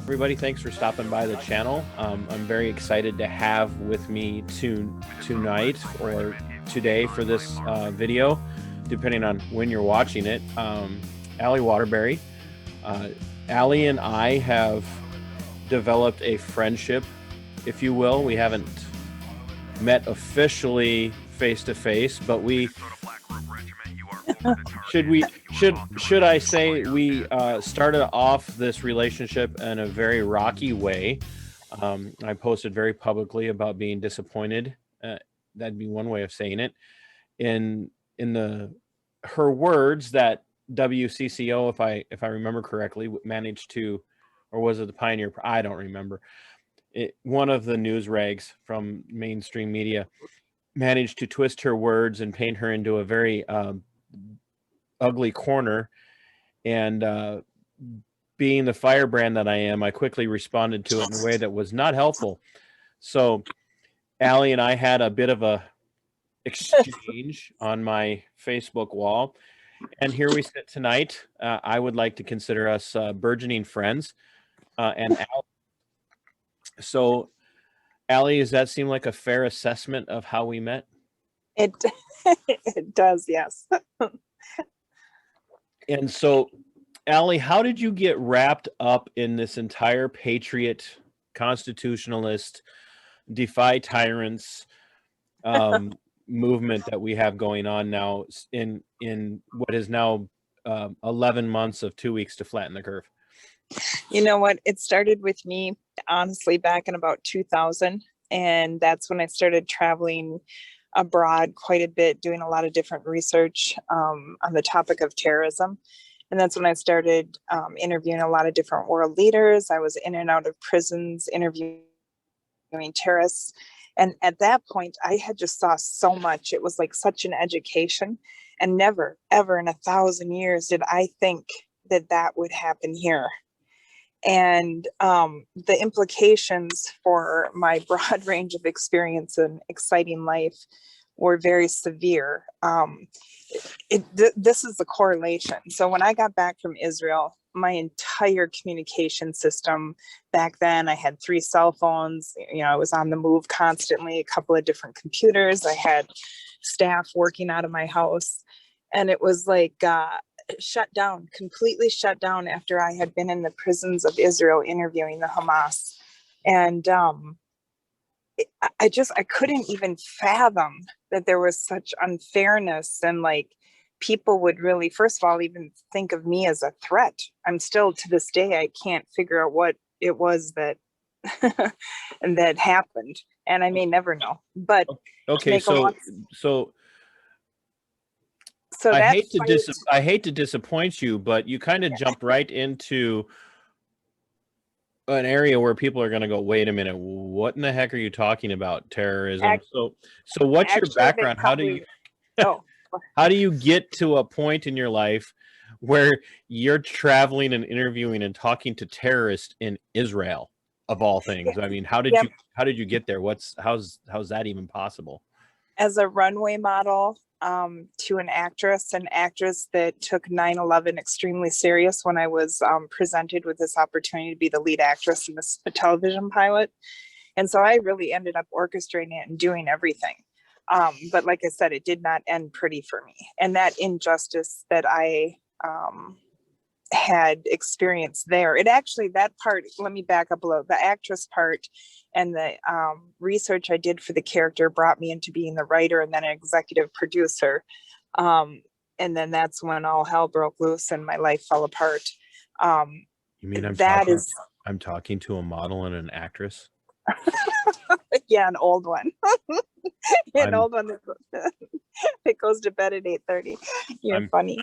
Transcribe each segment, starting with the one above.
Everybody, thanks for stopping by the channel. I'm very excited to have with me tonight or today for this video, depending on when you're watching it, Allie Waterbury. Allie and I have developed a friendship, if you will. We haven't met officially face to face, but we should I say we started off this relationship in a very rocky way. I posted very publicly about being disappointed. That'd be one way of saying it. In her words, that WCCO, if I remember correctly, managed to, or was it the Pioneer? I don't remember. One of the news rags from mainstream media managed to twist her words and paint her into a very ugly corner. And being the firebrand that I am, I quickly responded to it in a way that was not helpful. So Allie and I had a bit of a exchange on my Facebook wall, and here we sit tonight. I would like to consider us burgeoning friends. So Allie, does that seem like a fair assessment of how we met? It does, yes. And so, Allie, how did you get wrapped up in this entire patriot, constitutionalist, defy tyrants movement that we have going on now in what is now 11 months of 2 weeks to flatten the curve? You know what? It started with me, honestly, back in about 2000. And that's when I started traveling abroad quite a bit, doing a lot of different research on the topic of terrorism. And that's when I started interviewing a lot of different world leaders. I was in and out of prisons, interviewing terrorists. And at that point, I had just saw so much. It was like such an education. And never, ever in 1,000 years did I think that that would happen here. And the implications for my broad range of experience and exciting life were very severe. This is the correlation. So when I got back from Israel, my entire communication system back then, I had 3 cell phones. I was on the move constantly, a couple of different computers. I had staff working out of my house. And it was like shut down, completely shut down after I had been in the prisons of Israel interviewing the Hamas. And I couldn't even fathom that there was such unfairness, and like people would really, first of all, even think of me as a threat. I'm still, to this day, I can't figure out what it was that and that happened. And I may never know. But okay, so I hate to disappoint you, but you kind of jumped right into an area where people are going to go, wait a minute, what in the heck are you talking about? Terrorism. So what's your background? How do you get to a point in your life where you're traveling and interviewing and talking to terrorists in Israel, of all things? I mean, how did you get there? How's that even possible? As a runway model to an actress that took 9/11 extremely serious when I was presented with this opportunity to be the lead actress in this television pilot. And so I really ended up orchestrating it and doing everything. But like I said, it did not end pretty for me. And that injustice that I had experienced there, that part, let me back up a little. The actress part and the research I did for the character brought me into being the writer and then an executive producer. And then that's when all hell broke loose and my life fell apart. You mean I'm talking to a model and an actress? Yeah, an old one. An old one that goes to bed at 8:30. You're funny.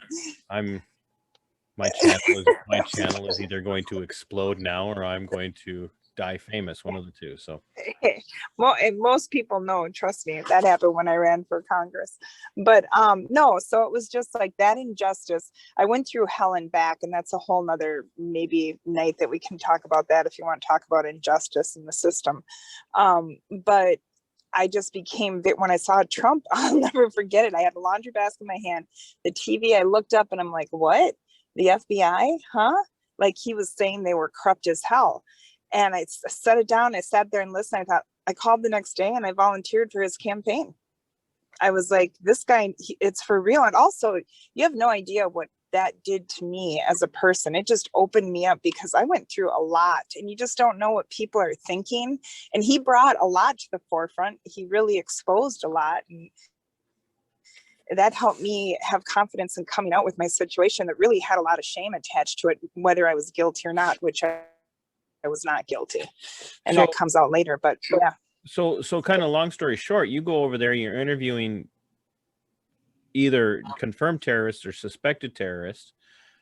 My channel is either going to explode now or I'm going to die famous, one of the two. So well, and most people know, trust me, that happened when I ran for Congress. But no, so it was just like that injustice. I went through hell and back, and that's a whole nother maybe night that we can talk about that if you want to talk about injustice in the system. But I just became, when I saw Trump, I'll never forget it. I had a laundry basket in my hand, the TV, I looked up and I'm like, what? The FBI? Huh? like he was saying they were corrupt as hell. And I set it down. I sat there and listened. I thought, I called the next day and I volunteered for his campaign. I was like, this guy, it's for real. And also, you have no idea what that did to me as a person. It just opened me up because I went through a lot and you just don't know what people are thinking. And he brought a lot to the forefront. He really exposed a lot. And that helped me have confidence in coming out with my situation that really had a lot of shame attached to it, whether I was guilty or not, which I was not guilty. And that comes out later, but yeah. So kind of long story short, you go over there, you're interviewing either confirmed terrorists or suspected terrorists.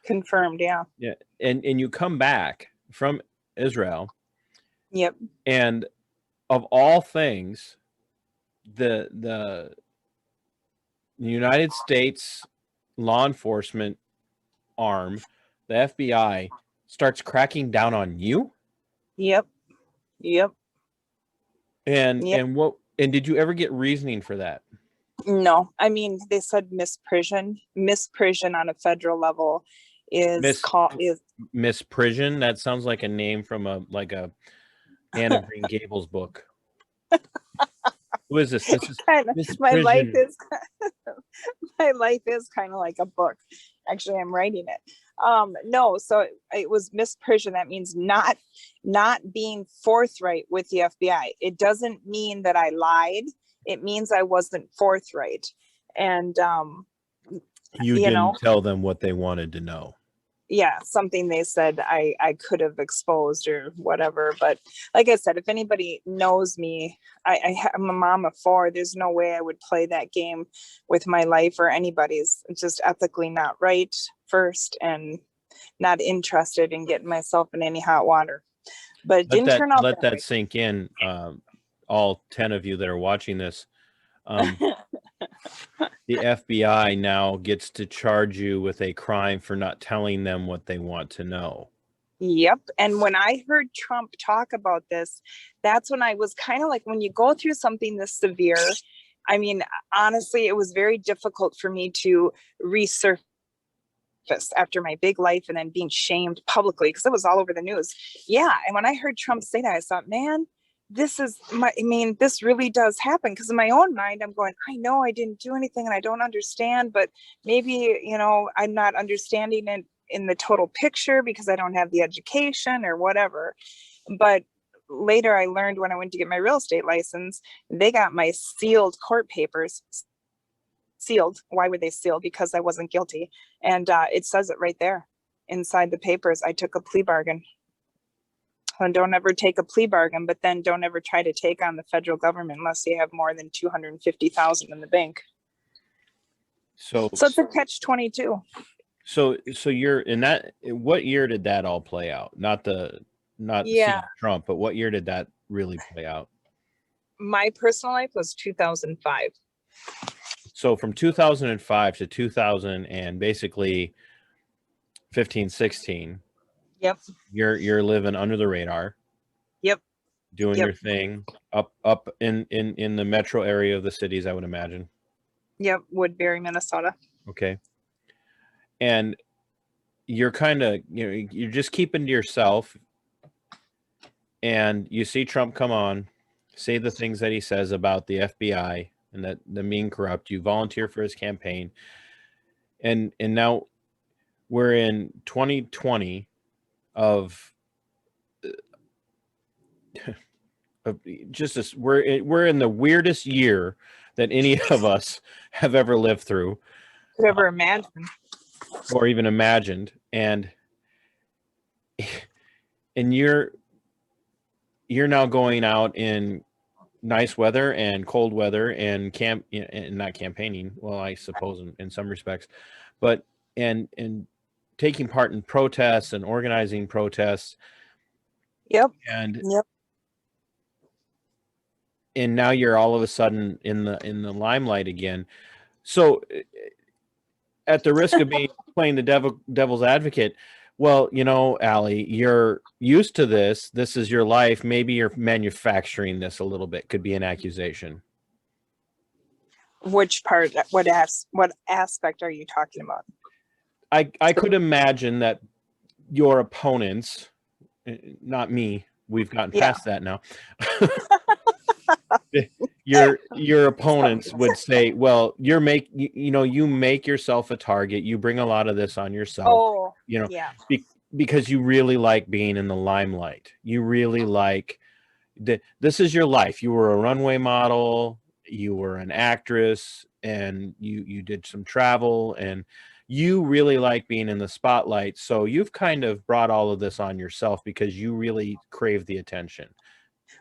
Confirmed, yeah. Yeah. And you come back from Israel. Yep. And of all things, the United States law enforcement arm, the FBI, starts cracking down on you. Yep. And did you ever get reasoning for that? No, I mean, they said misprision on a federal level is misprision. That sounds like a name from a Anna Green Gables book. Who is this? This is my life is kind of like a book. Actually, I'm writing it. No, so it was misprision. That means not being forthright with the FBI. It doesn't mean that I lied. It means I wasn't forthright. And you didn't tell them what they wanted to know. Yeah, something they said I could have exposed or whatever. But like I said, if anybody knows me, I'm a mom of 4. There's no way I would play that game with my life or anybody's. It's just ethically not right, first, and not interested in getting myself in any hot water. But it didn't turn out let that way. sink in. All 10 of you that are watching this. The FBI now gets to charge you with a crime for not telling them what they want to know. Yep. And when I heard Trump talk about this, that's when I was kind of like, when you go through something this severe, I mean, honestly, it was very difficult for me to resurface after my big life and then being shamed publicly because it was all over the news. Yeah. And when I heard Trump say that, I thought, man, this really does happen. Because in my own mind, I'm going, I know I didn't do anything and I don't understand, but maybe, I'm not understanding it in the total picture because I don't have the education or whatever. But later I learned when I went to get my real estate license, they got my sealed court papers sealed. Why were they sealed? Because I wasn't guilty. And it says it right there inside the papers. I took a plea bargain. And don't ever take a plea bargain, but then don't ever try to take on the federal government unless you have more than $250,000 in the bank. So it's a catch-22. So you're in that. What year did that all play out? Not seeing Trump, but what year did that really play out? My personal life was 2005. So from 2005 to 2000 and basically 15, 16. Yep. You're living under the radar. Yep. Doing your thing up in the metro area of the cities, I would imagine. Yep. Woodbury, Minnesota. Okay. And you're kind of, you're just keeping to yourself. And you see Trump come on, say the things that he says about the FBI and that the being corrupt. You volunteer for his campaign. And now we're in 2020 of just this, we're in the weirdest year that any of us have ever lived through, could ever imagine, or even imagined. And you're now going out in nice weather and cold weather and and not campaigning. Well, I suppose in some respects, but and taking part in protests and organizing protests. Yep. And now you're all of a sudden in the limelight again. So at the risk of playing the devil's advocate, well, Allie, you're used to this. This is your life. Maybe you're manufacturing this a little bit. Could be an accusation. Which part? What aspect are you talking about? I could imagine that your opponents, not me, we've gotten Yeah. past that now. Your opponents would say, well, you make yourself a target, you bring a lot of this on yourself, Oh, you know, yeah. because you really like being in the limelight. You really like this is your life. You were a runway model, you were an actress, and you did some travel, and you really like being in the spotlight. So you've kind of brought all of this on yourself because you really crave the attention.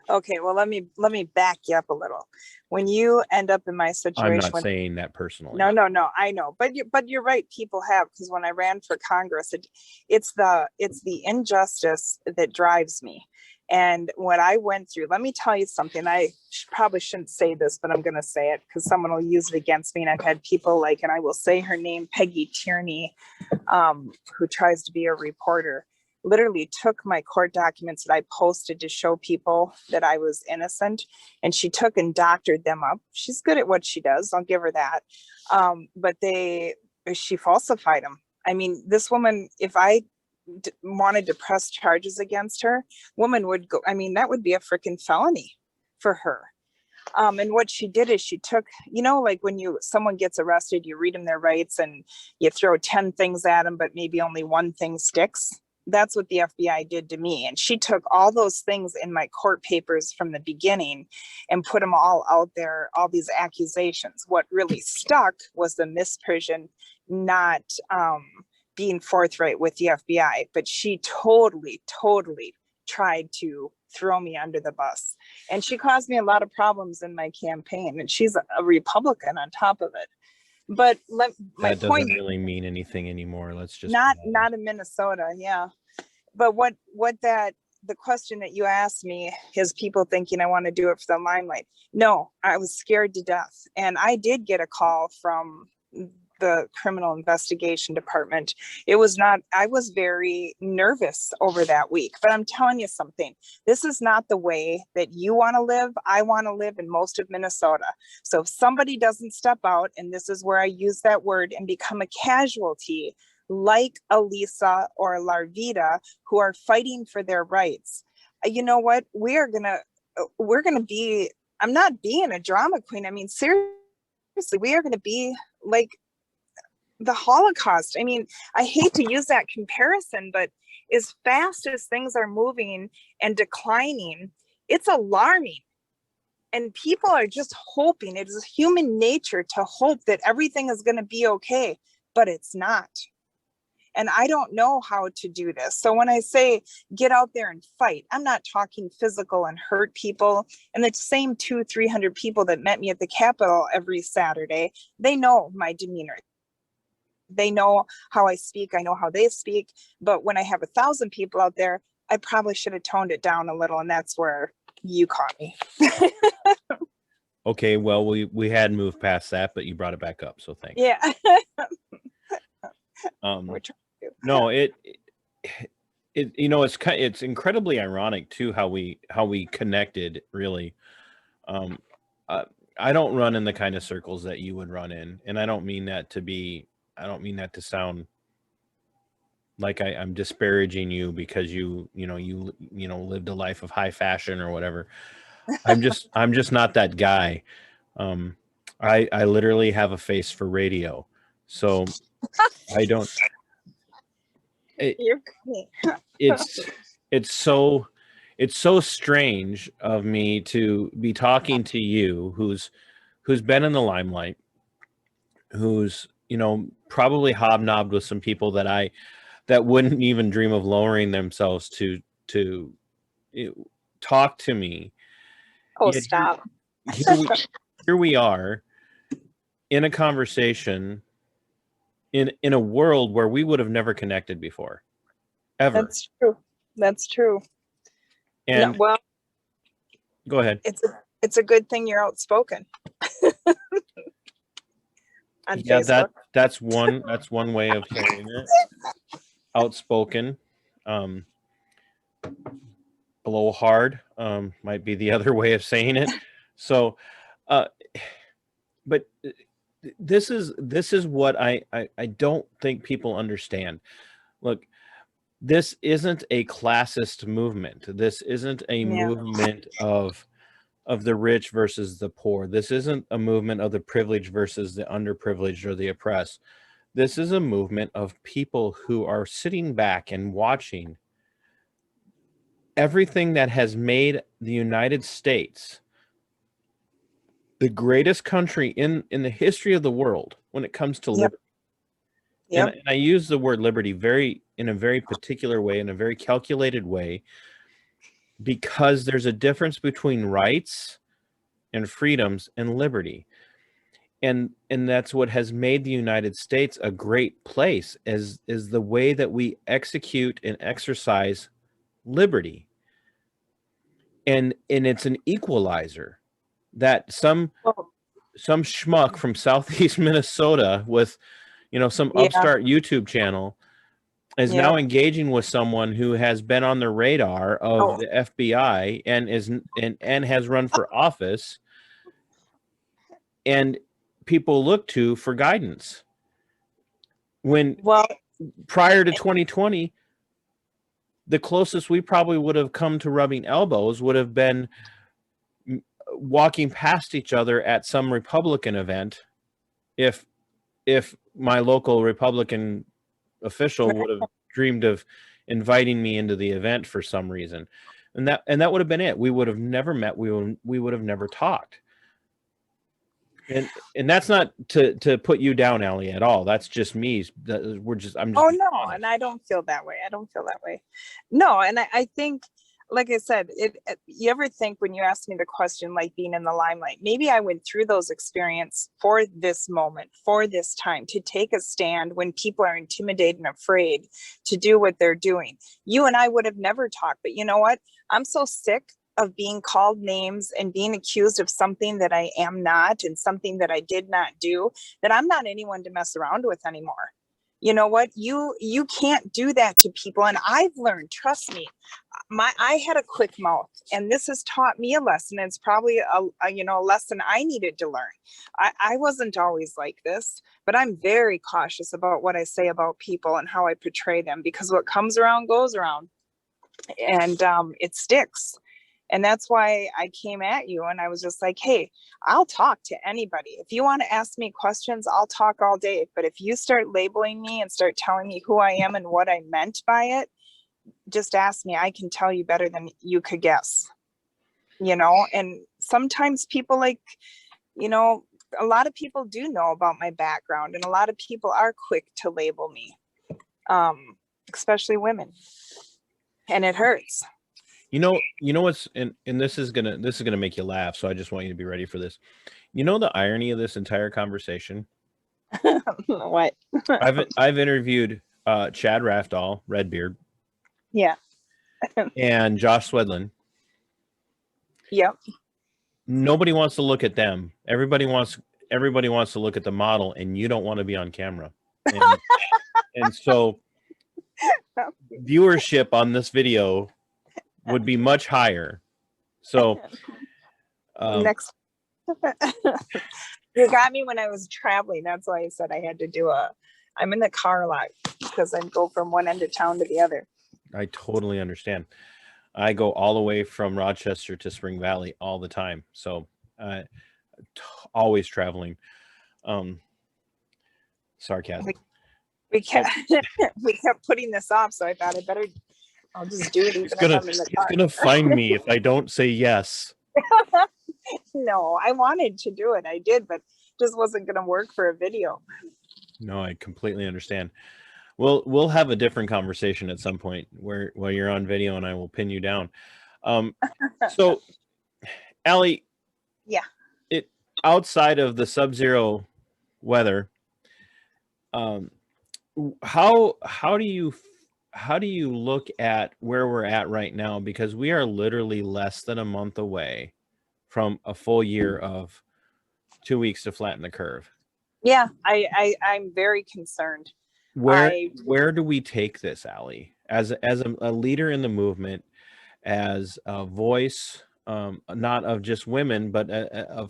Okay, well, let me back you up a little. When you end up in my I'm situation not with, saying that personally. no, I know, but you're right. People have, because when I ran for Congress, it's the injustice that drives me. And what I went through, let me tell you something. I probably shouldn't say this, but I'm going to say it because someone will use it against me. And I've had people like, and I will say her name, Peggy Tierney, who tries to be a reporter, literally took my court documents that I posted to show people that I was innocent, and she took and doctored them up. She's good at what she does. I'll give her that. But she falsified them. I mean, this woman, if I wanted to press charges against her, woman would go, I mean, that would be a freaking felony for her. And what she did is she took, like when someone gets arrested, you read them their rights and you throw 10 things at them, but maybe only one thing sticks. That's what the FBI did to me. And she took all those things in my court papers from the beginning and put them all out there, all these accusations. What really stuck was the misprision, not being forthright with the FBI. But she totally tried to throw me under the bus. And she caused me a lot of problems in my campaign. And she's a Republican on top of it. But my That point, doesn't really mean anything anymore. Let's just not in Minnesota, yeah. But the question that you asked me is people thinking I want to do it for the limelight. No, I was scared to death. And I did get a call from the criminal investigation department. I was very nervous over that week, but I'm telling you something, this is not the way that you want to live. I want to live in most of Minnesota. So if somebody doesn't step out, and this is where I use that word, and become a casualty, like Elisa or Larvita, who are fighting for their rights, you know what? We're going to be, I'm not being a drama queen. I mean, seriously, we are going to be like the Holocaust. I mean, I hate to use that comparison, but as fast as things are moving and declining, it's alarming. And people are just hoping. It is human nature to hope that everything is going to be okay, but it's not. And I don't know how to do this. So when I say get out there and fight, I'm not talking physical and hurt people. And the same 200-300 people that met me at the Capitol every Saturday, they know my demeanor. They know how I speak. I know how they speak. But when I have 1,000 people out there, I probably should have toned it down a little. And that's where you caught me. Okay, well, we had moved past that, but you brought it back up, so thanks. Yeah. No, it's incredibly ironic too how we connected, really. I don't run in the kind of circles that you would run in, and I don't mean that to sound like I'm disparaging you because you lived a life of high fashion or whatever. I'm just not that guy. I literally have a face for radio, so I don't. It's so strange of me to be talking to you, who's been in the limelight, who's probably hobnobbed with some people that wouldn't even dream of lowering themselves to talk to me. Oh, Yet stop. here we are in a conversation in a world where we would have never connected before, ever. That's true. And no, well, go ahead. It's a good thing you're outspoken. On Facebook. That's one way of saying it. Outspoken. Blowhard might be the other way of saying it. So but this is what I don't think people understand. Look, this isn't a classist movement. This isn't a Yeah. movement of the rich versus the poor. This isn't a movement of the privileged versus the underprivileged or the oppressed. This is a movement of people who are sitting back and watching everything that has made the United States the greatest country in the history of the world when it comes to Yep. liberty. Yep. And I use the word liberty in a very particular way, in a very calculated way, because there's a difference between rights and freedoms and liberty. And that's what has made the United States a great place, is the way that we execute and exercise liberty. And it's an equalizer that some Oh, schmuck from southeast Minnesota with some yeah. upstart YouTube channel is Yeah. now engaging with someone who has been on the radar of Oh, the FBI and has run for office, and people look to for guidance. When well, prior to 2020, the closest we probably would have come to rubbing elbows would have been walking past each other at some Republican event, if my local Republican official would have dreamed of inviting me into the event for some reason. And that would have been it. We would have never met. We would have never talked. And that's not to put you down, Allie, at all. That's just me. I'm just oh no, honest. and I don't feel that way. I don't feel that way. No, and I think, like I said, you ever think when you asked me the question, like being in the limelight, maybe I went through those experiences for this moment, for this time, to take a stand when people are intimidated and afraid to do what they're doing. You and I would have never talked, but you know what? I'm so sick of being called names and being accused of something that I am not and something that I did not do, that I'm not anyone to mess around with anymore. You know what? You can't do that to people. And I've learned, trust me, I had a quick mouth, and this has taught me a lesson. It's probably a lesson I needed to learn. I wasn't always like this, but I'm very cautious about what I say about people and how I portray them, because what comes around goes around, and it sticks. And that's why I came at you, and I was just like, hey, I'll talk to anybody. If you want to ask me questions, I'll talk all day. But if you start labeling me and start telling me who I am and what I meant by it, just ask me. I can tell you better than you could guess. And sometimes people a lot of people do know about my background, and a lot of people are quick to label me, especially women. And it hurts. You know what's, and this is gonna make you laugh, so I just want you to be ready for this. The irony of this entire conversation? What? I've interviewed Chad Raftall, Redbeard, Yeah. and Josh Swedlin. Yep. Nobody wants to look at them. Everybody wants to look at the model, and you don't want to be on camera. And so viewership on this video would be much higher. So Next. You got me when I was traveling. That's why I said I had to do I'm in the car a lot because I go from one end of town to the other. I totally understand. I go all the way from Rochester to Spring Valley all the time. So always traveling. Sarcasm. We kept putting this off, so I thought I'll just do it. He's gonna find me if I don't say yes. No, I wanted to do it. I did, but just wasn't gonna work for a video. No, I completely understand. We'll have a different conversation at some point where you're on video and I will pin you down. So, Allie, yeah, outside of the sub-zero weather, how do you look at where we're at right now? Because we are literally less than a month away from a full year of 2 weeks to flatten the curve. Yeah, I'm very concerned. Where do we take this, Allie, as a leader in the movement, as a voice, not of just women, but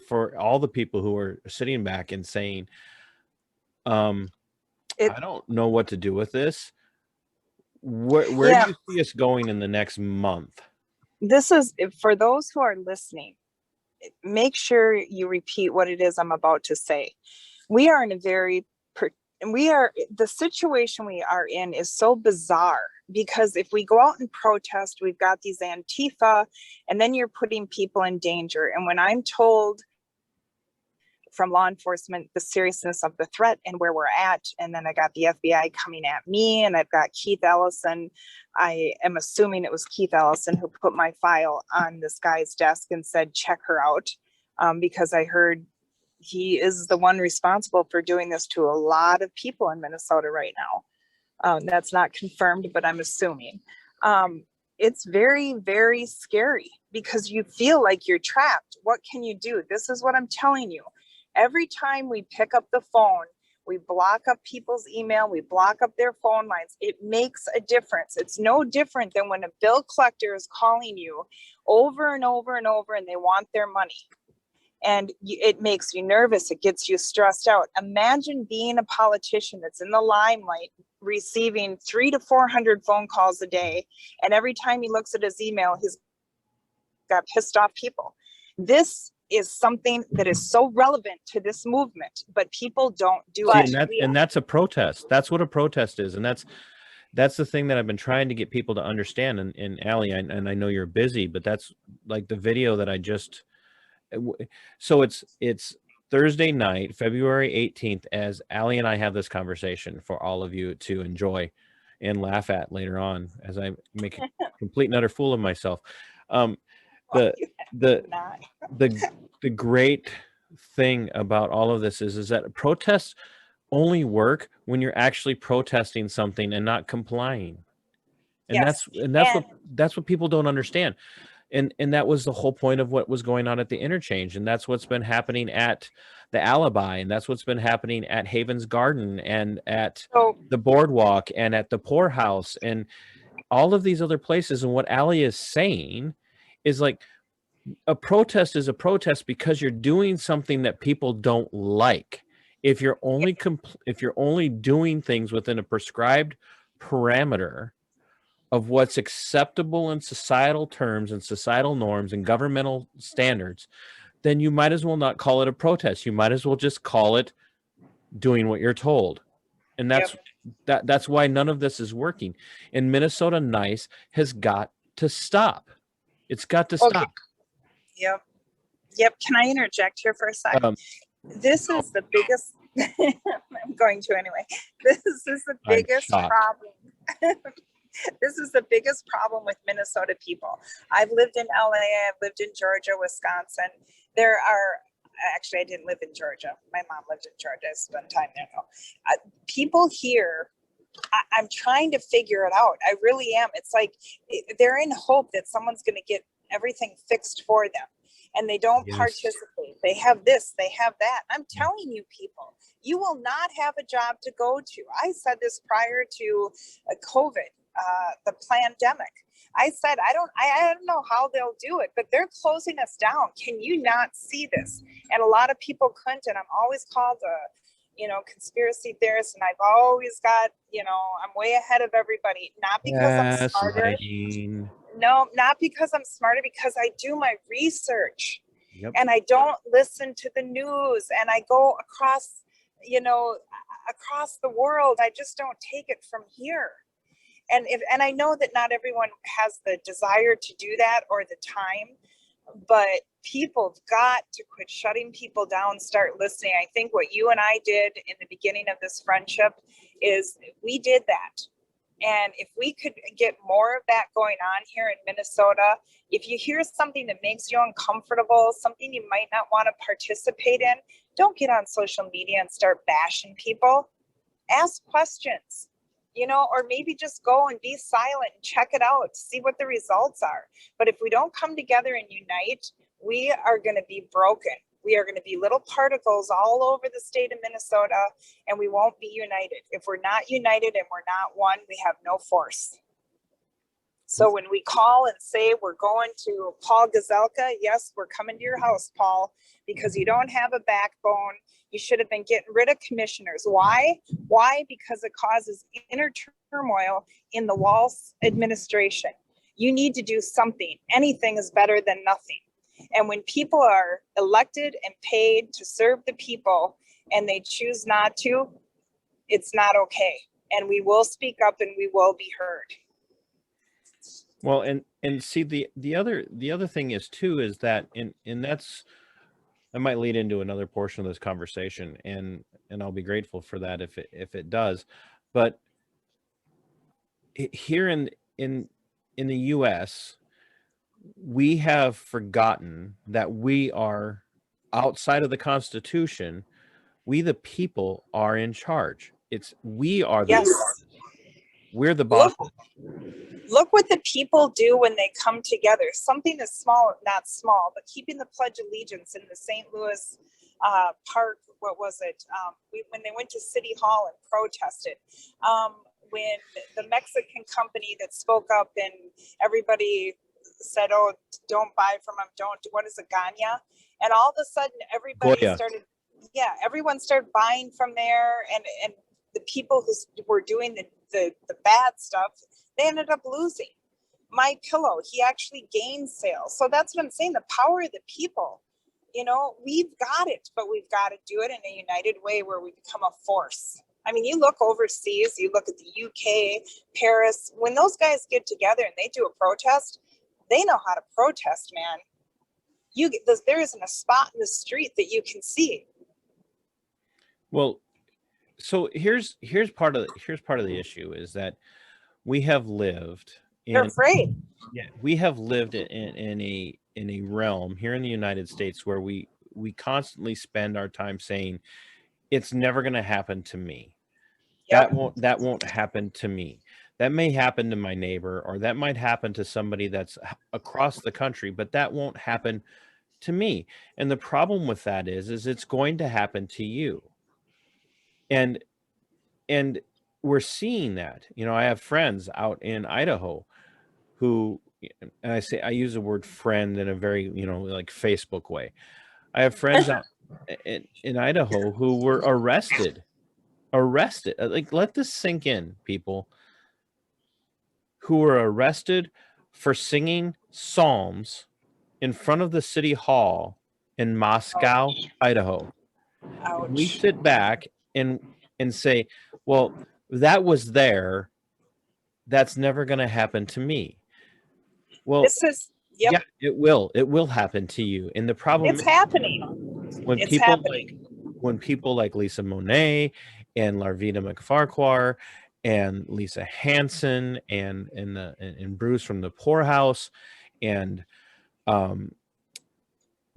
for all the people who are sitting back and saying, I don't know what to do with this. Where do Yeah, you see us going in the next month? this is for those who are listening. Make sure you repeat what it is I'm about to say. We are in a very we are the situation we are in is so bizarre because if we go out and protest, we've got these Antifa, and then you're putting people in danger. And when I'm told from law enforcement the seriousness of the threat and where we're at, and then I got the FBI coming at me, and I've got Keith Ellison. I am assuming it was Keith Ellison who put my file on this guy's desk and said check her out, because I heard he is the one responsible for doing this to a lot of people in Minnesota right now. That's not confirmed, but I'm assuming. It's very, very scary because you feel like you're trapped. What can you do? This is what I'm telling you. Every time we pick up the phone, we block up people's email, we block up their phone lines. It makes a difference. It's no different than when a bill collector is calling you over and over and over and they want their money. And it makes you nervous. It gets you stressed out. Imagine being a politician that's in the limelight, receiving 300 to 400 phone calls a day. And every time he looks at his email, he's got pissed off people. This is something that is so relevant to this movement, but people don't do it. And that's a protest. That's what a protest is. And that's the thing that I've been trying to get people to understand. And Allie, and I know you're busy, but that's like the video that I just, so it's Thursday night, February 18th, as Allie and I have this conversation for all of you to enjoy and laugh at later on as I make a complete and utter fool of myself. The great thing about all of this is that protests only work when you're actually protesting something and not complying. And Yes. that's what people don't understand. And that was the whole point of what was going on at the interchange. And that's what's been happening at the Alibi. And that's what's been happening at Haven's Garden and at the Boardwalk and at the Poorhouse and all of these other places. And what Allie is saying is like, a protest is a protest because you're doing something that people don't like. If you're only doing things within a prescribed parameter of what's acceptable in societal terms and societal norms and governmental standards, then you might as well not call it a protest. You might as well just call it doing what you're told. And that's why none of this is working. And Minnesota Nice has got to stop. It's got to stop. Yep. Can I interject here for a second? This is the biggest, I'm going to anyway. This is the biggest problem. This is the biggest problem with Minnesota people. I've lived in LA, I've lived in Georgia, Wisconsin. Actually, I didn't live in Georgia. My mom lived in Georgia. I spent time there though. People here, I'm trying to figure it out. I really am. It's like they're in hope that someone's going to get everything fixed for them. And they don't participate. They have this, they have that. I'm telling you, people, you will not have a job to go to. I said this prior to COVID, the pandemic. I said, I don't know how they'll do it, but they're closing us down. Can you not see this? And a lot of people couldn't. And I'm always called a conspiracy theorist, and I've always got, I'm way ahead of everybody, not because I'm smarter. No, not because I'm smarter, because I do my research. And I don't listen to the news, and I go across the world. I just don't take it from here. And I know that not everyone has the desire to do that or the time, but people have got to quit shutting people down, start listening. I think what you and I did in the beginning of this friendship is we did that. And if we could get more of that going on here in Minnesota, if you hear something that makes you uncomfortable, something you might not want to participate in, don't get on social media and start bashing people. Ask questions, or maybe just go and be silent and check it out, see what the results are. But if we don't come together and unite, we are going to be broken. We are going to be little particles all over the state of Minnesota, and we won't be united. If we're not united and we're not one, we have no force. So when we call and say we're going to Paul Gazelka, yes, we're coming to your house, Paul, because you don't have a backbone. You should have been getting rid of commissioners. Why? Why? Because it causes inner turmoil in the Walz administration. You need to do something. Anything is better than nothing. And when people are elected and paid to serve the people and they choose not to, it's not okay. And we will speak up and we will be heard. Well, and see, the other thing is too, is that, and that's, I might lead into another portion of this conversation, and I'll be grateful for that if it does. But here in the US, we have forgotten that we are outside of the Constitution. We the people are in charge. We are the Yes. We're the boss. Look what the people do when they come together. Something as small, not small, but keeping the Pledge of Allegiance in the St. Louis Park. What was it? When they went to City Hall and protested. When the Mexican company that spoke up and everybody said, "Oh, don't buy from them. Don't." What is it, Ganya? And all of a sudden, everybody Goya. started. Yeah, everyone started buying from there, and the people who were doing the bad stuff, they ended up losing. My Pillow, he actually gained sales. So that's what I'm saying. The power of the people. You know, we've got it, but we've got to do it in a united way where we become a force. I mean, you look overseas, you look at the UK, Paris, when those guys get together and they do a protest, they know how to protest, man. There isn't a spot in the street that you can see. Well, so here's part of the issue is that we have lived They're afraid. Yeah, we have lived in a realm here in the United States where we constantly spend our time saying it's never going to happen to me. Yep. That won't happen to me. That may happen to my neighbor, or that might happen to somebody that's across the country, but that won't happen to me. And the problem with that is it's going to happen to you. And we're seeing that. You know, I have friends out in Idaho who, and I use the word friend in a very, like Facebook way. I have friends out in Idaho who were arrested. Like, let this sink in, people. Who were arrested for singing psalms in front of the city hall in Moscow, Idaho. Ouch. We sit back and say, well, that was there. That's never going to happen to me. Well, yep. Yeah, it will happen to you. And the problem It's happening. when people like Lisa Monet and Larvita McFarquhar and Lisa Hansen and Bruce from the Poorhouse and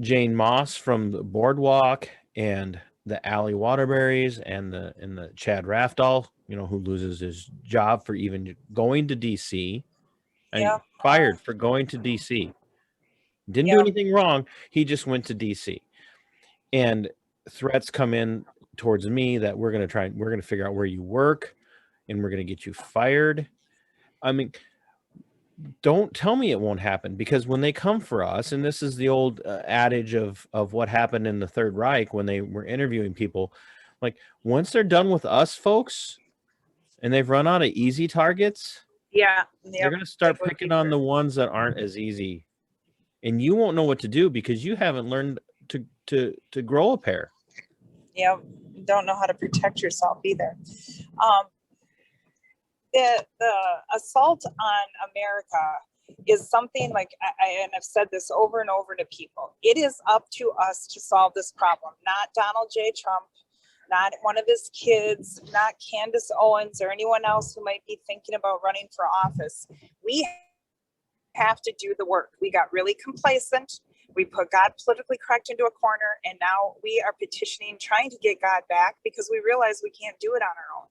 Jane Moss from the Boardwalk and the Allie Waterburys and the Chad Raftall, who loses his job for even going to DC. And fired for going to DC. Didn't do anything wrong. He just went to DC. And threats come in towards me that we're going to figure out where you work and we're going to get you fired. I mean, don't tell me it won't happen, because when they come for us, and this is the old adage of what happened in the Third Reich when they were interviewing people, like, once they're done with us folks and they've run out of easy targets, they're going to start picking on the ones that aren't as easy, and you won't know what to do because you haven't learned to grow a pair. Yeah, you don't know how to protect yourself either. The assault on America is something like, and I've said this over and over to people. It is up to us to solve this problem, not Donald J. Trump, not one of his kids, not Candace Owens or anyone else who might be thinking about running for office. We have to do the work. We got really complacent. We put God politically correct into a corner, and now we are petitioning, trying to get God back because we realize we can't do it on our own.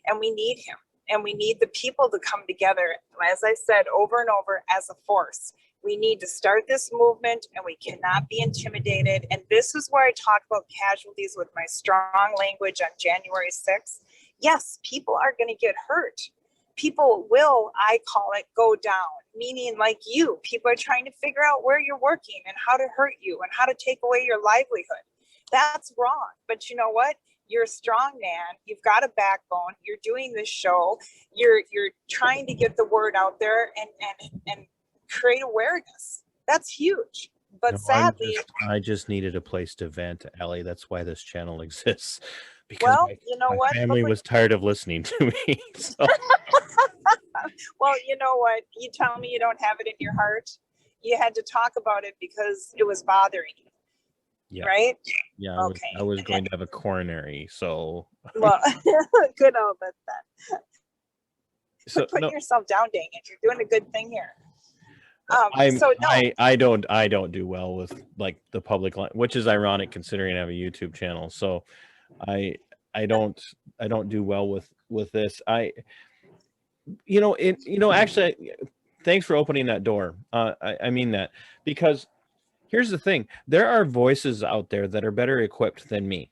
And we need him, and we need the people to come together, as I said over and over, as a force. We need to start this movement, and we cannot be intimidated. And this is where I talk about casualties with my strong language on January 6th. Yes, people are going to get hurt. people will, I call it, go down, meaning like you, people are trying to figure out where you're working and how to hurt you and how to take away your livelihood. That's wrong. But you know what? You're a strong man. You've got a backbone. You're doing this show. You're trying to get the word out there and create awareness. That's huge. But No, sadly, I just needed a place to vent, Allie. That's why this channel exists. Because well, you know my what? family was tired of listening to me. So. Well, you know what? You tell me you don't have it in your heart. You had to talk about it because it was bothering you. Yeah. Right? Yeah. Okay. I was going to have a coronary. So. Well, good on that. So Putting yourself down, dang it. You're doing a good thing here. I don't do well with like the public line, which is ironic considering I have a YouTube channel. So I don't do well with this. Actually, thanks for opening that door. I mean that, because here's the thing. There are voices out there that are better equipped than me.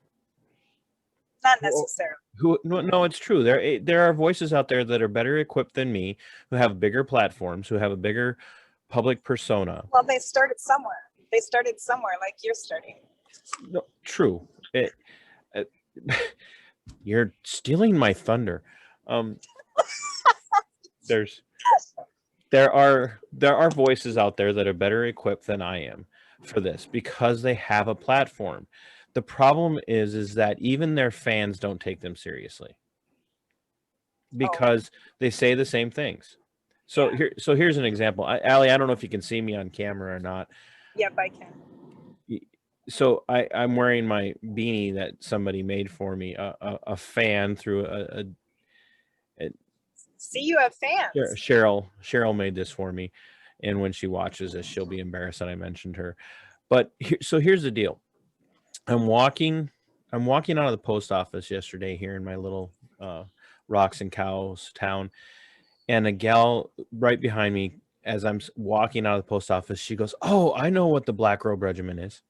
Not necessarily. No, it's true. There are voices out there that are better equipped than me, who have bigger platforms, who have a bigger public persona. Well, they started somewhere. Like you're starting. No, true. You're stealing my thunder. There are voices out there that are better equipped than I am for this because they have a platform. The problem is that even their fans don't take them seriously because they say the same things. So here's an example. Allie, I don't know if you can see me on camera or not. Yep, I can. So I'm wearing my beanie that somebody made for me, a fan through a See, you have fans. Cheryl made this for me, and when she watches this, she'll be embarrassed that I mentioned her. But here's the deal. I'm walking out of the post office yesterday here in my little Rocks and Cows town, and a gal right behind me, as I'm walking out of the post office, she goes, "Oh, I know what the Black Robe Regiment is,"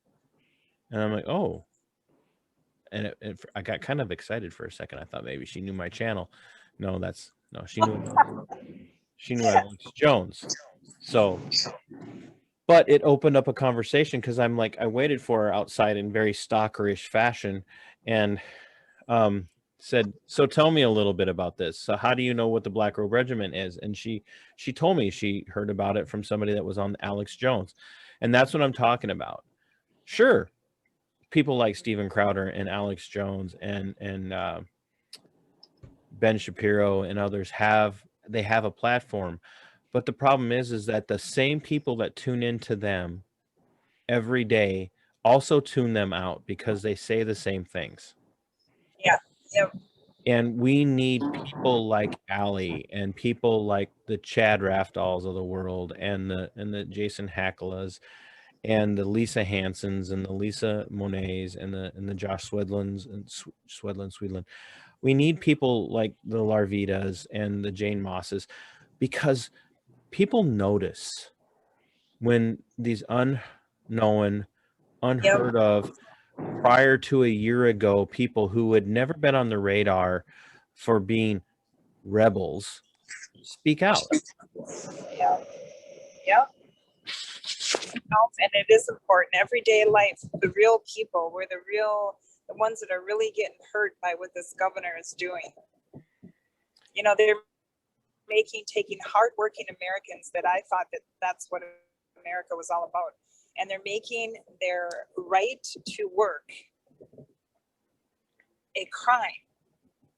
and I'm like, "Oh." And I got kind of excited for a second. I thought maybe she knew my channel. No, she knew Alex Jones. So, but it opened up a conversation because I'm like, I waited for her outside in very stalkerish fashion and said, "So tell me a little bit about this. So how do you know what the Black Robe Regiment is?" And she told me she heard about it from somebody that was on Alex Jones. And that's what I'm talking about. Sure. People like Steven Crowder and Alex Jones and Ben Shapiro and others have a platform, but the problem is that the same people that tune into them every day also tune them out because they say the same things. Yeah. Yep. And we need people like Allie and people like the Chad Raftalls of the world and the Jason Hackelas and the Lisa Hansons and the Lisa Monets and the Josh Swedlins and Swedlin. We need people like the Larvitas and the Jane Mosses because people notice when these unknown, unheard of, prior to a year ago, people who had never been on the radar for being rebels speak out. Yep. And it is important. Everyday life, the real people, we're the ones that are really getting hurt by what this governor is doing. You know, they're taking hardworking Americans that I thought that's what America was all about. And they're making their right to work a crime.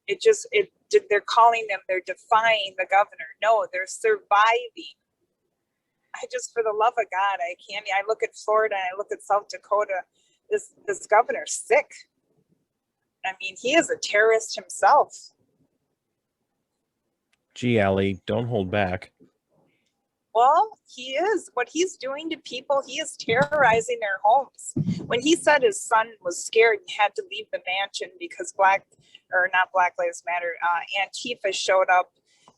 They're calling them, they're defying the governor. No, they're surviving. For the love of God, I look at Florida and I look at South Dakota. This governor's sick. I mean, he is a terrorist himself. Gee, Allie, don't hold back. Well, he is. What he's doing to people, he is terrorizing their homes. When he said his son was scared and had to leave the mansion because not Black Lives Matter, Antifa showed up.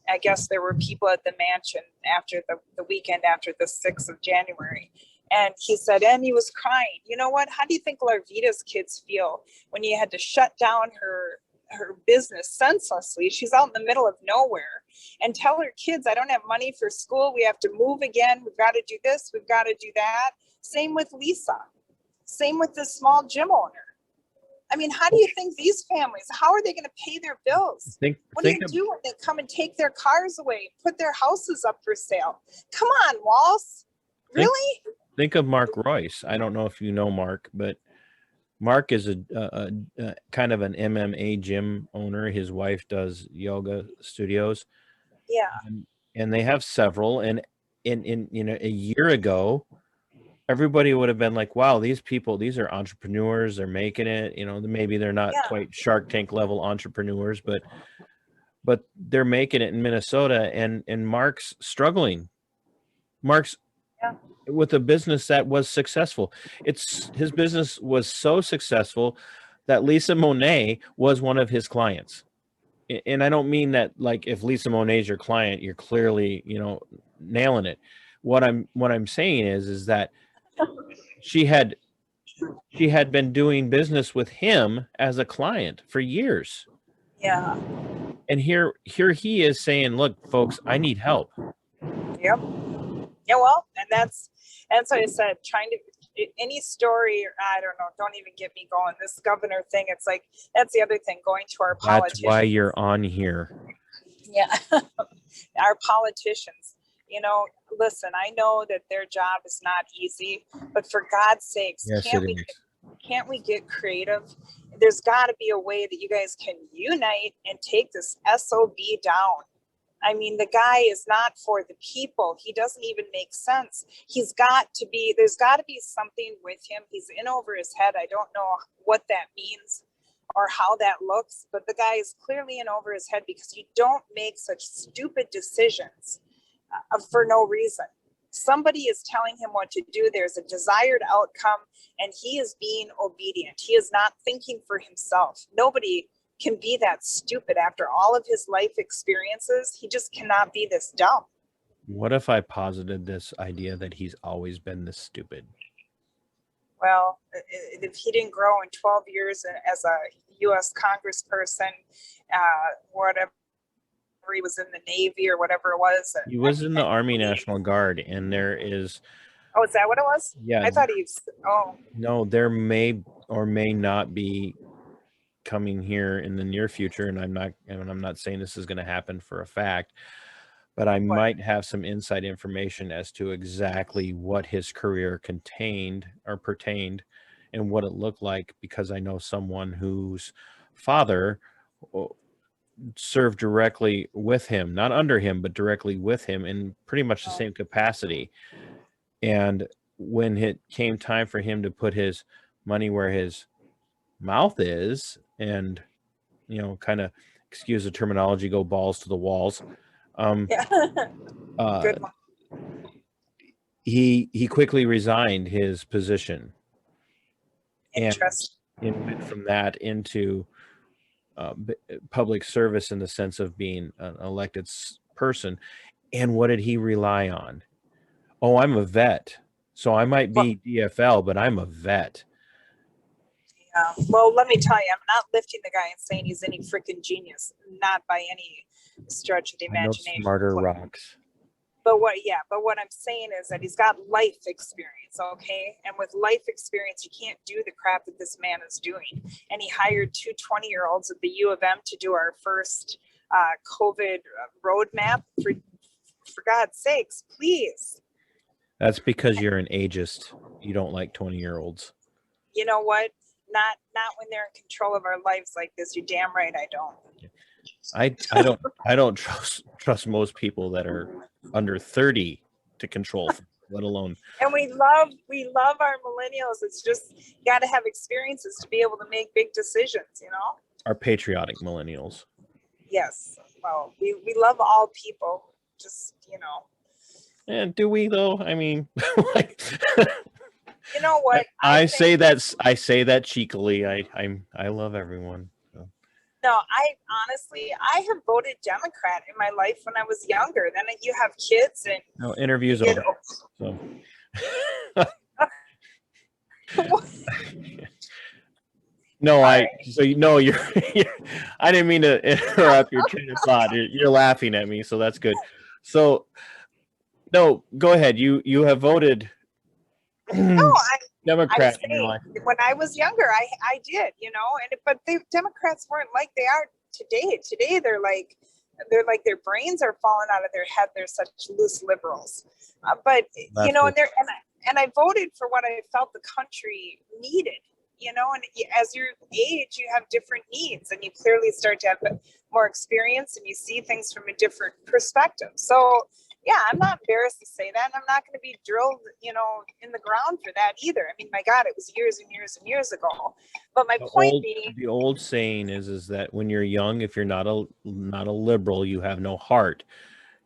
I guess there were people at the mansion after the weekend after the 6th of January. And he said, and he was crying. You know what? How do you think Larvita's kids feel when you had to shut down her business senselessly. She's out in the middle of nowhere, and tell her kids, I don't have money for school. We have to move again. We've got to do this. We've got to do that. Same with Lisa. Same with the small gym owner. I mean, how do you think these families, how are they going to pay their bills? What do you do when they come and take their cars away, put their houses up for sale? Come on, Walls. Really? Think of Mark Royce. I don't know if you know Mark, but Mark is a kind of an MMA gym owner. His wife does yoga studios. Yeah. And they have several. And in a year ago, everybody would have been like, wow, these people, these are entrepreneurs. They're making it. Maybe they're not quite Shark Tank level entrepreneurs, but they're making it in Minnesota. And Mark's struggling. Mark's with a business that was successful. His business was so successful that Lisa Monet was one of his clients. And I don't mean that like if Lisa Monet is your client, you're clearly, nailing it. What I'm saying is that she had been doing business with him as a client for years. Yeah. And here he is saying, look, folks, I need help. Yep. Yeah, well, and that's what I said, trying to, any story, I don't know, don't even get me going. This governor thing, it's like, that's the other thing, going to our politicians. That's why you're on here. Yeah. Our politicians, listen, I know that their job is not easy, but for God's sakes, yes, can't we get creative? There's got to be a way that you guys can unite and take this SOB down. I mean, the guy is not for the people. He doesn't even make sense. There's got to be something with him. He's in over his head. I don't know what that means or how that looks, but the guy is clearly in over his head, because you don't make such stupid decisions for no reason. Somebody is telling him what to do. There's a desired outcome, and he is being obedient. He is not thinking for himself. Nobody can be that stupid after all of his life experiences. He just cannot be this dumb. What if I posited this idea that he's always been this stupid? Well, if he didn't grow in 12 years as a U.S. congressperson, whatever, he was in the Navy or whatever it was. He was in the Army National Guard, and there is... Oh, is that what it was? Yeah. I thought he was... Oh. No, there may or may not be coming here in the near future, and I'm not saying this is going to happen for a fact, but I might have some inside information as to exactly what his career contained or pertained and what it looked like, because I know someone whose father served directly with him, not under him, but directly with him in pretty much the same capacity. And when it came time for him to put his money where his mouth is, and kind of, excuse the terminology, go balls to the walls, Good one. he quickly resigned his position and went from that into public service in the sense of being an elected person. And what did he rely on? Oh, I'm a vet, so I might be DFL, but I'm a vet. Well, let me tell you, I'm not lifting the guy and saying he's any freaking genius, not by any stretch of the imagination. Smarter rocks. But what I'm saying is that he's got life experience, okay? And with life experience, you can't do the crap that this man is doing. And he hired two 20-year-olds at the U of M to do our first COVID roadmap. For God's sakes, please. That's because you're an ageist. You don't like 20-year-olds. You know what? Not when they're in control of our lives like this. You're damn right I don't. I don't trust most people that are under 30 to control, let alone. And we love our millennials. It's just, you got to have experiences to be able to make big decisions, Our patriotic millennials. Yes. Well, we love all people. Just, And do we though? I mean, like, you know what? I say that cheekily. I love everyone. So. No, I have voted Democrat in my life when I was younger. Then you have kids and no interviews over. So. No, All I right. so you know I didn't mean to interrupt your train of thought. You're laughing at me, so that's good. So no, go ahead. You have voted No, I'm Democrat in your saying life. when I was younger, I did, but the Democrats weren't like they are today. Today they're like their brains are falling out of their head. They're such loose liberals. But Leftist. and I voted for what I felt the country needed. And as you age, you have different needs, and you clearly start to have more experience, and you see things from a different perspective. So yeah, I'm not embarrassed to say that. And I'm not going to be drilled, in the ground for that either. I mean, my God, it was years and years and years ago. But my point being, The old saying is that when you're young, if you're not a liberal, you have no heart,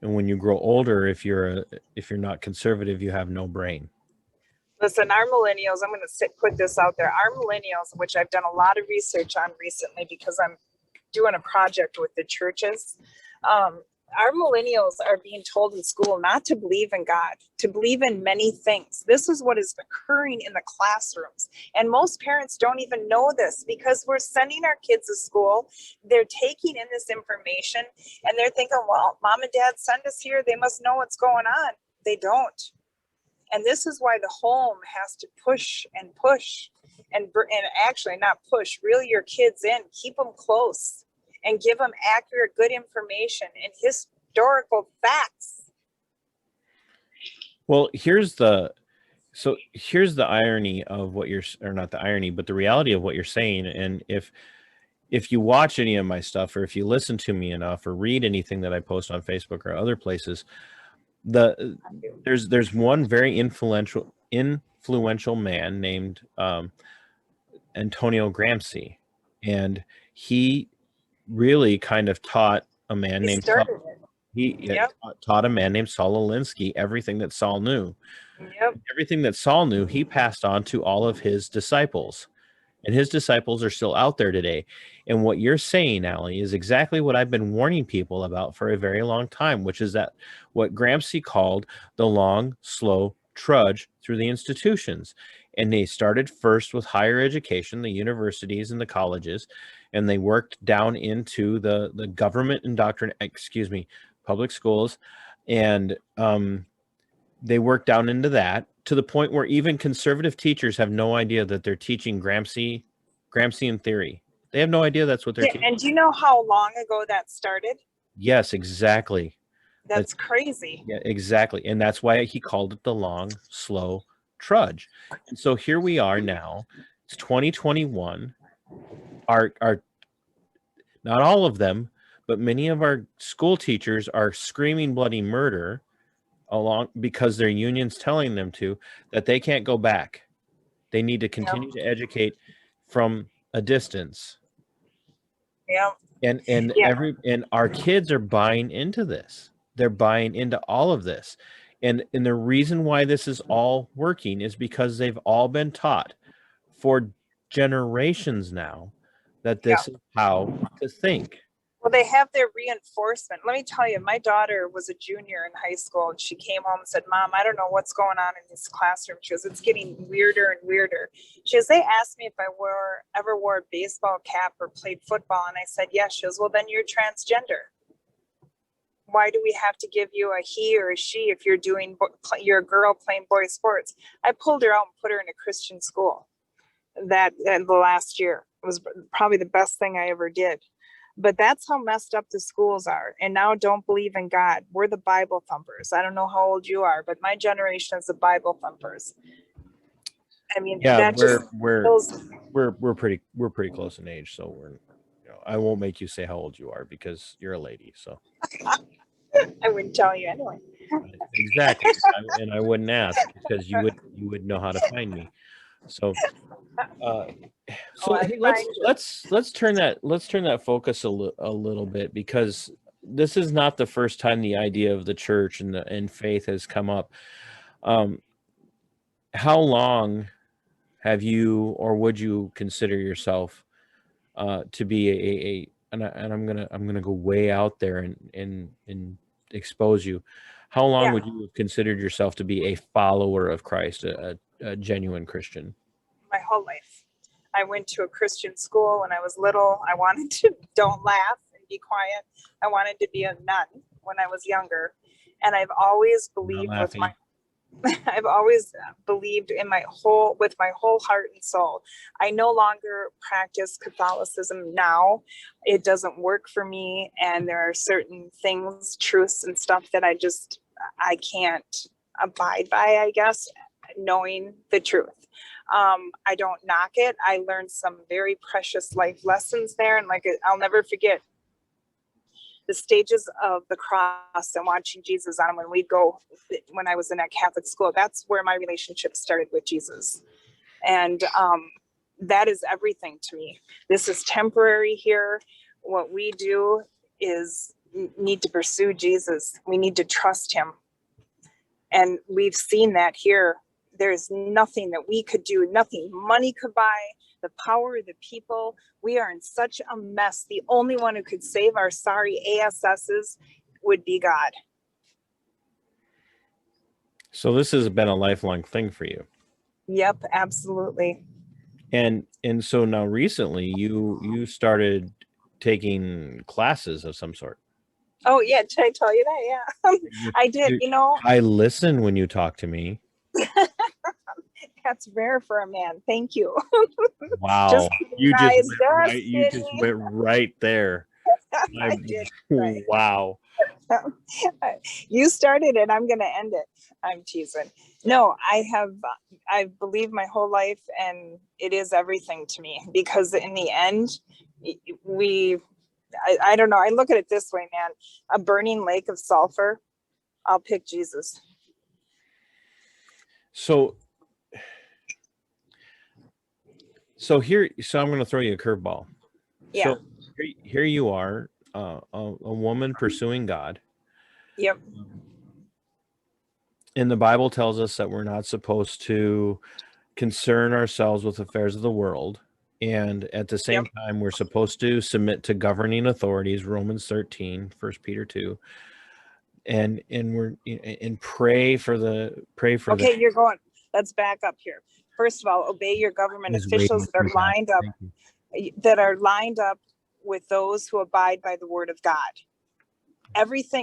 and when you grow older, if you're not conservative, you have no brain. listen, our millennials, I'm going to put this out there. Our millennials, which I've done a lot of research on recently because I'm doing a project with the churches. Our millennials are being told in school not to believe in God, to believe in many things. This is what is occurring in the classrooms. And most parents don't even know this because we're sending our kids to school. They're taking in this information and they're thinking, well, mom and dad send us here. They must know what's going on. They don't. And this is why the home has to push and push and actually not push, reel your kids in, keep them close and give them accurate, good information and historical facts. Well, here's the irony of what you're, or not the irony, but the reality of what you're saying. And if you watch any of my stuff, or if you listen to me enough, or read anything that I post on Facebook or other places, there's one very influential man named Antonio Gramsci, and he really kind of taught a man named Saul. Yep. Taught a man named Saul Alinsky everything that Saul knew. Yep. Everything that Saul knew, he passed on to all of his disciples. And his disciples are still out there today. And what you're saying, Allie, is exactly what I've been warning people about for a very long time, which is that what Gramsci called the long, slow trudge through the institutions. And they started first with higher education, the universities and the colleges, and they worked down into the government public schools. And they worked down into that to the point where even conservative teachers have no idea that they're teaching Gramscian theory. They have no idea that's what they're teaching. And do you know how long ago that started? Yes, exactly. That's crazy. Yeah, exactly. And that's why he called it the long, slow trudge. And so here we are now. It's 2021. Our not all of them, but many of our school teachers are screaming bloody murder along because their union's telling them that they can't go back. They need to continue to educate from a distance. Yeah. And our kids are buying into this. They're buying into all of this. And the reason why this is all working is because they've all been taught for generations now that this is how to think. Well, they have their reinforcement. Let me tell you, my daughter was a junior in high school and she came home and said, Mom, I don't know what's going on in this classroom. She goes, it's getting weirder and weirder. She goes, they asked me if I ever wore a baseball cap or played football. And I said, yes. She goes, well, then you're transgender. Why do we have to give you a he or a she if you're a girl playing boys sports? I pulled her out and put her in a Christian school the last year. It was probably the best thing I ever did. But that's how messed up the schools are. And now don't believe in God. We're the Bible thumpers. I don't know how old you are, but my generation is the Bible thumpers. I mean, yeah, that we're pretty close in age, so I won't make you say how old you are because you're a lady. So I wouldn't tell you anyway. Exactly, and I wouldn't ask because you would know how to find me. So hey, let's turn that focus a little bit, because this is not the first time the idea of the church and faith has come up. How long have you, or would you consider yourself to be and I'm gonna go way out there and expose you. How long would you have considered yourself to be a follower of Christ, a genuine Christian? My whole life. I went to a Christian school when I was little. I wanted to, don't laugh and be quiet. I wanted to be a nun when I was younger. And I've always believed with my I've always believed in with my whole heart and soul. I no longer practice Catholicism now. It doesn't work for me. And there are certain things, truths and stuff that I can't abide by, I guess, knowing the truth. I don't knock it. I learned some very precious life lessons there. And I'll never forget the stages of the cross and watching Jesus on when I was in that Catholic school. That's where my relationship started with Jesus. And that is everything to me. This is temporary here. What we do is need to pursue Jesus. We need to trust him. And we've seen that here. There's nothing that we could do, nothing money could buy, the power of the people. We are in such a mess. The only one who could save our sorry ASSs would be God. So this has been a lifelong thing for you. Yep, absolutely. And so now recently you started taking classes of some sort. Oh yeah, did I tell you that? Yeah. I did. I listen when you talk to me. That's rare for a man. Thank you. Wow. You just went right there. I did. Right. Wow. You started it. I'm going to end it. I'm teasing. No, I believe my whole life, and it is everything to me, because in the end, I don't know. I look at it this way, man. A burning lake of sulfur. I'll pick Jesus. So I'm going to throw you a curveball. Yeah. So here you are, a woman pursuing God. Yep. And the Bible tells us that we're not supposed to concern ourselves with affairs of the world. And at the same time, we're supposed to submit to governing authorities, Romans 13, 1 Peter 2. And pray for the. Okay, let's back up here. First of all, obey your government officials that are lined up with those who abide by the word of God.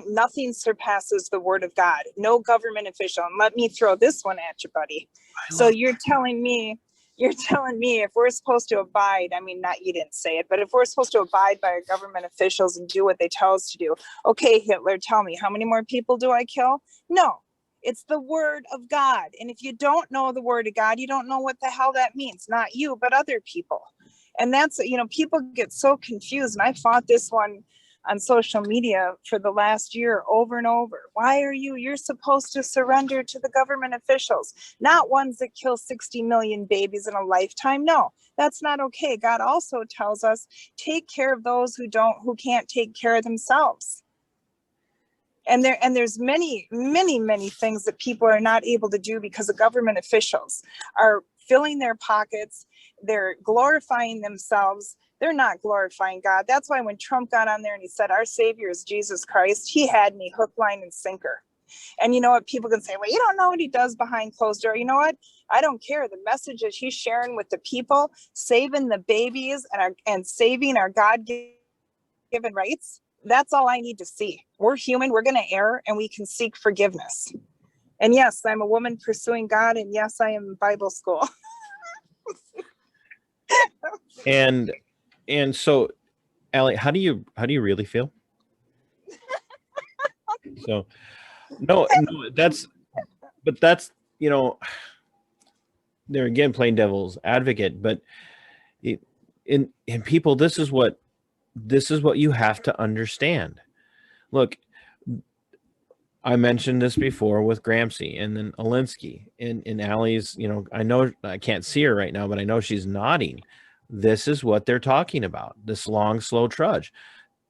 Nothing surpasses the word of God. No government official. And let me throw this one at you, buddy. So you're telling me if we're supposed to abide, I mean, not, you didn't say it, but if we're supposed to abide by our government officials and do what they tell us to do, okay, Hitler, tell me, how many more people do I kill? No. It's the word of God. And if you don't know the word of God, you don't know what the hell that means. Not you, but other people. And that's, people get so confused. And I fought this one on social media for the last year over and over. Why are you're supposed to surrender to the government officials, not ones that kill 60 million babies in a lifetime. No, that's not okay. God also tells us, take care of those who can't take care of themselves. And there's many, many, many things that people are not able to do because the government officials are filling their pockets. They're glorifying themselves. They're not glorifying God. That's why when Trump got on there and he said, our Savior is Jesus Christ, he had me hook, line, and sinker. And you know what? People can say, well, you don't know what he does behind closed door. You know what? I don't care. The message that he's sharing with the people, saving the babies and saving our God-given rights, that's all I need to see. We're human. We're going to err, and we can seek forgiveness. And yes, I'm a woman pursuing God. And yes, I am in Bible school. And so, Allie, how do you really feel? So, no, that's, they're again playing devil's advocate, but in people, this is what you have to understand. Look, I mentioned this before with Gramsci and then Alinsky and Allie's, I know I can't see her right now, but I know she's nodding. This is what they're talking about. This long, slow trudge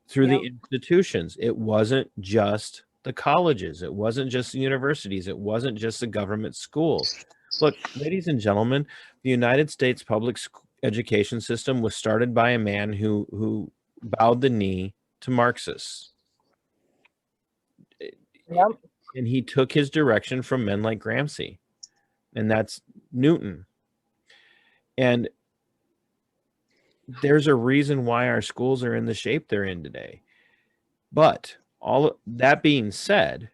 through the institutions. It wasn't just the colleges. It wasn't just the universities. It wasn't just the government schools. Look, ladies and gentlemen, the United States public education system was started by a man who bowed the knee to Marxists. Yep. And he took his direction from men like Gramsci, and that's Newton. And there's a reason why our schools are in the shape they're in today. But all that being said,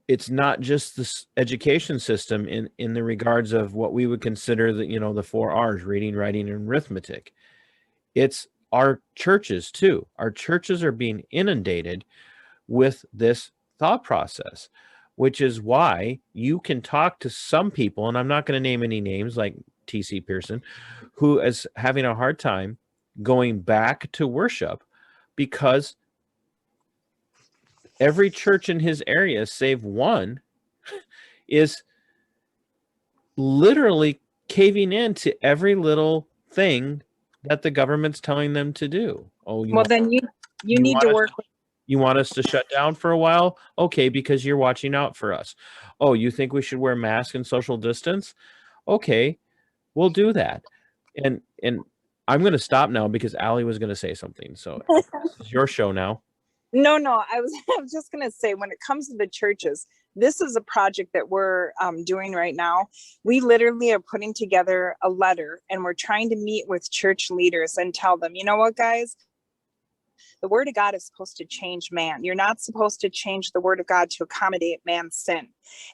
it's not just this education system in the regards of what we would consider the 4 R's: reading, writing, and arithmetic. It's our churches too. Our churches are being inundated with this thought process, which is why you can talk to some people, and I'm not going to name any names, like TC Pearson, who is having a hard time going back to worship because every church in his area, save one, is literally caving in to every little thing that the government's telling them to do. Oh, then you need to work with. You want us to shut down for a while? Okay, because you're watching out for us. Oh, you think we should wear masks and social distance? Okay, we'll do that. And I'm going to stop now because Allie was going to say something. So it's your show now. No, I was just going to say, when it comes to the churches, this is a project that we're doing right now. We literally are putting together a letter, and we're trying to meet with church leaders and tell them, you know what, guys? The word of God is supposed to change man. You're not supposed to change the word of God to accommodate man's sin.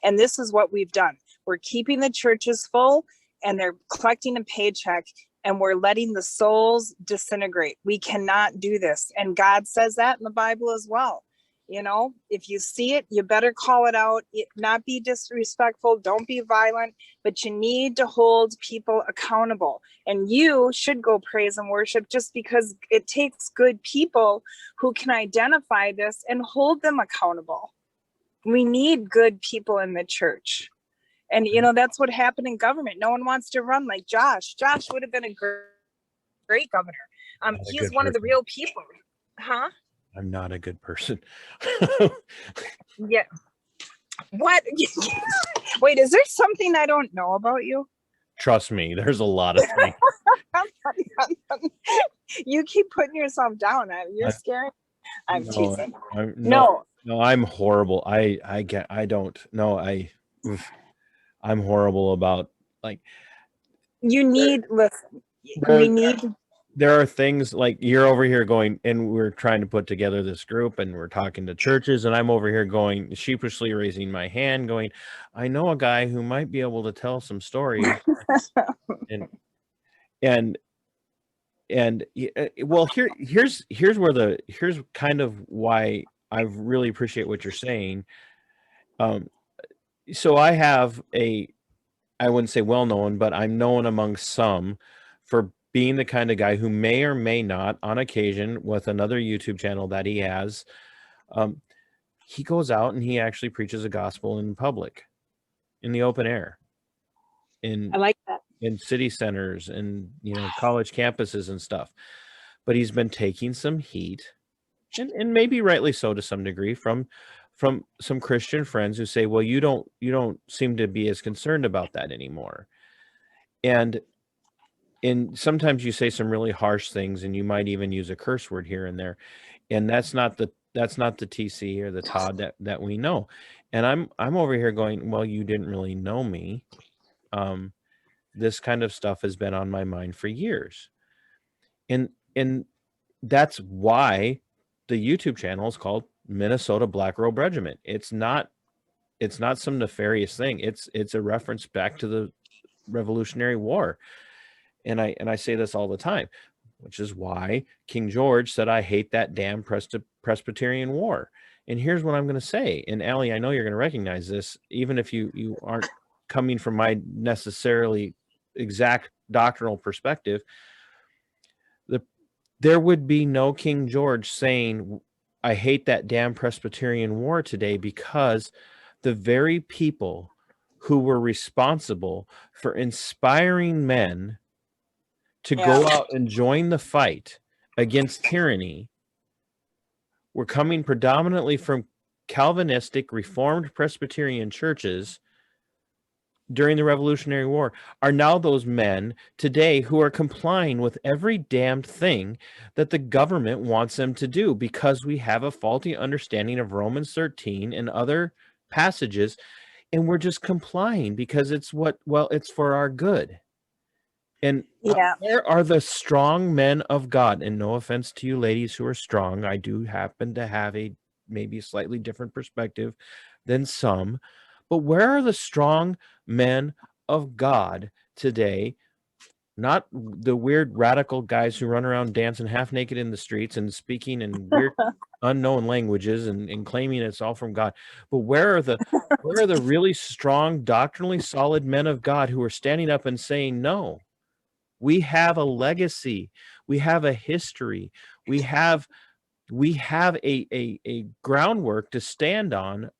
And this is what we've done. We're keeping the churches full, and they're collecting a paycheck, and we're letting the souls disintegrate. We cannot do this. And God says that in the Bible as well. You know, if you see it, you better call it out, not be disrespectful, don't be violent, but you need to hold people accountable. And you should go praise and worship, just because it takes good people who can identify this and hold them accountable. We need good people in the church. And, you know, that's what happened in government. No one wants to run like Josh. Josh would have been a great governor. He's one of the real people. Huh? I'm not a good person. Yeah. What? Wait, is there something I don't know about you? Trust me, there's a lot of things. You keep putting yourself down. You're scary. I'm teasing. No, I'm horrible. I'm horrible about, like, you need, listen, we need. There are things like you're over here going, and we're trying to put together this group, and we're talking to churches, and I'm over here going, sheepishly raising my hand, going, I know a guy who might be able to tell some stories. and well, here's kind of why I really appreciate what you're saying. So I have I wouldn't say well known, but I'm known among some for being the kind of guy who may or may not, on occasion, with another YouTube channel that he has, he goes out and he actually preaches the gospel in public, in the open air, I like that, in city centers and college campuses and stuff. But he's been taking some heat, and maybe rightly so to some degree, from some Christian friends who say, well, you don't seem to be as concerned about that anymore. And sometimes you say some really harsh things, and you might even use a curse word here and there. And that's not the TC or the Todd that we know. And I'm over here going, well, you didn't really know me. This kind of stuff has been on my mind for years. And that's why the YouTube channel is called Minnesota Black Robe Regiment. It's not some nefarious thing. It's a reference back to the Revolutionary War. And I say this all the time, which is why King George said, I hate that damn Presbyterian War. And here's what I'm going to say. And Allie, I know you're going to recognize this, even if you aren't coming from my necessarily exact doctrinal perspective. There would be no King George saying, I hate that damn Presbyterian War today, because the very people who were responsible for inspiring men to go out and join the fight against tyranny were coming predominantly from Calvinistic Reformed Presbyterian churches during the Revolutionary War, are now those men today who are complying with every damned thing that the government wants them to do, because we have a faulty understanding of Romans 13 and other passages, and we're just complying because it's for our good. And Yeah. where are the strong men of God? And no offense to you ladies who are strong, I do happen to have a maybe slightly different perspective than some, but where are the strong men of God today? Not the weird radical guys who run around dancing half naked in the streets and speaking in weird unknown languages and claiming it's all from God. But where are the really strong, doctrinally solid men of God who are standing up and saying, no, we have a legacy, we have a history, we have a groundwork to stand on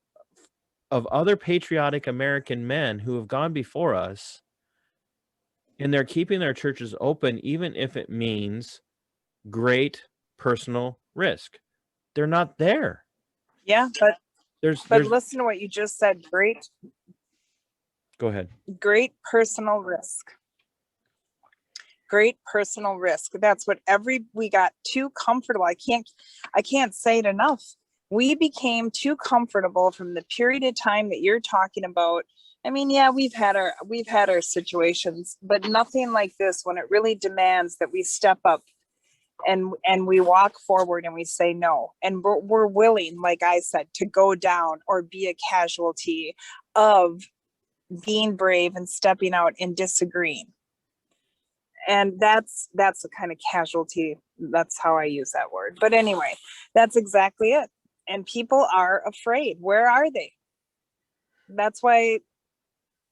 of other patriotic American men who have gone before us, and they're keeping their churches open, even if it means great personal risk. They're not there. Yeah, but There's listen to what you just said. Go ahead. Great personal risk. Great personal risk. That's what we got too comfortable. I can't say it enough. We became too comfortable from the period of time that you're talking about. I mean, yeah, we've had our situations, but nothing like this, when it really demands that we step up and we walk forward and we say no. And we're willing, like I said, to go down or be a casualty of being brave and stepping out and disagreeing. And that's the kind of casualty. That's how I use that word. But anyway, that's exactly it. And people are afraid. Where are they? That's why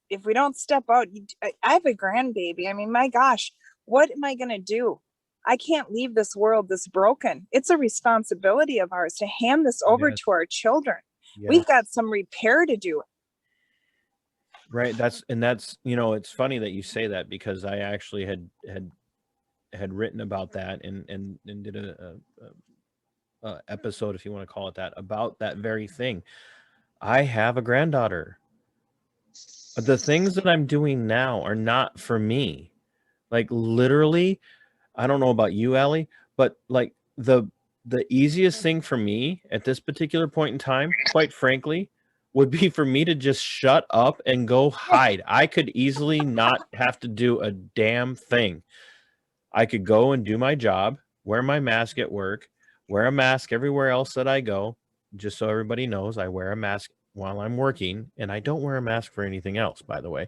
if we don't step out, I have a grandbaby. I mean, my gosh, what am I going to do? I can't leave this world this broken. It's a responsibility of ours to hand this over to our children. Yes. We've got some repair to do. Right. That's it's funny that you say that, because I actually had written about that and did a episode, if you want to call it that, about that very thing. I have a granddaughter. The things that I'm doing now are not for me. Like, literally, I don't know about you, Allie, but like the easiest thing for me at this particular point in time, quite frankly, would be for me to just shut up and go hide. I could easily not have to do a damn thing. I could go and do my job, wear my mask at work, wear a mask everywhere else that I go. Just so everybody knows, I wear a mask while I'm working, and I don't wear a mask for anything else, by the way.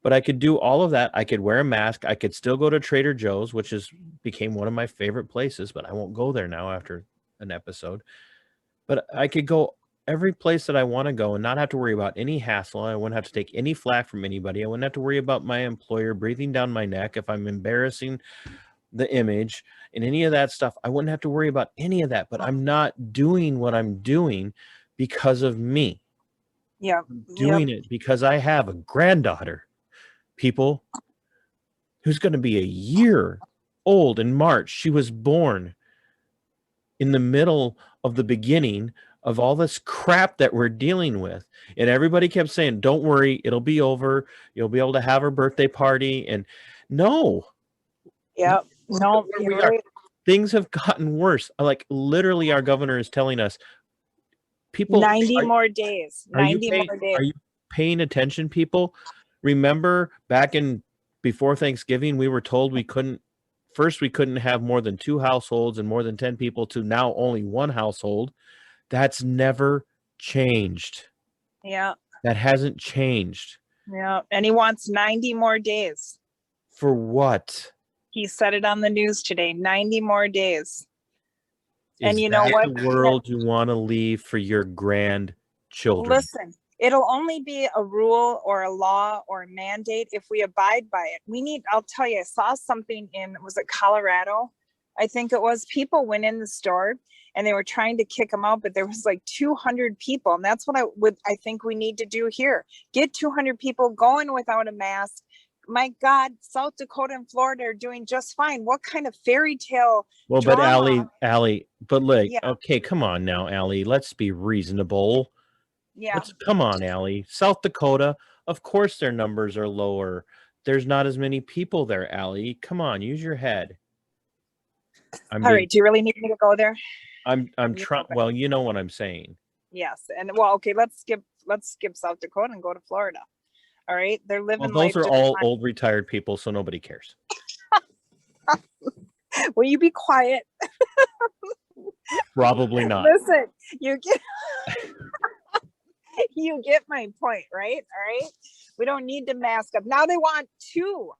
But I could do all of that. I could wear a mask. I could still go to Trader Joe's, which became one of my favorite places, but I won't go there now after an episode. But I could go every place that I want to go and not have to worry about any hassle. I wouldn't have to take any flack from anybody. I wouldn't have to worry about my employer breathing down my neck if I'm embarrassing the image and any of that stuff. I wouldn't have to worry about any of that, but I'm not doing what I'm doing because of me. Yeah. I'm doing it because I have a granddaughter, people, who's going to be a year old in March. She was born in the middle of the beginning of all this crap that we're dealing with. And everybody kept saying, don't worry, it'll be over. You'll be able to have her birthday party. And no. Yeah. No, you're right. Things have gotten worse. Like, literally, our governor is telling us, people, 90 more days. 90 more days. Are you paying attention, people? Remember back before Thanksgiving, we were told we couldn't have more than 2 households and more than 10 people, to now only 1 household. That's never changed. Yeah. That hasn't changed. Yeah. And he wants 90 more days. For what? He said it on the news today, 90 more days. And you know what? The world you want to leave for your grandchildren. Listen, it'll only be a rule or a law or a mandate if we abide by it. I'll tell you, I saw something was it Colorado? I think it was. People went in the store and they were trying to kick them out, but there was like 200 people. And that's what I think we need to do here. Get 200 people going without a mask. My God, South Dakota and Florida are doing just fine. What kind of fairy tale? Well, drama? but Allie, okay, come on now, Allie. Let's be reasonable. Yeah. Come on, Allie. South Dakota, of course their numbers are lower. There's not as many people there, Allie. Come on, use your head. All right. Do you really need me to go there? I'm trying. Well, you know what I'm saying. Yes. And okay, let's skip South Dakota and go to Florida. All right. They're living those are all old retired people, so nobody cares. Will you be quiet? Probably not. Listen, you get you get my point, right? All right. We don't need to mask up. Now they want to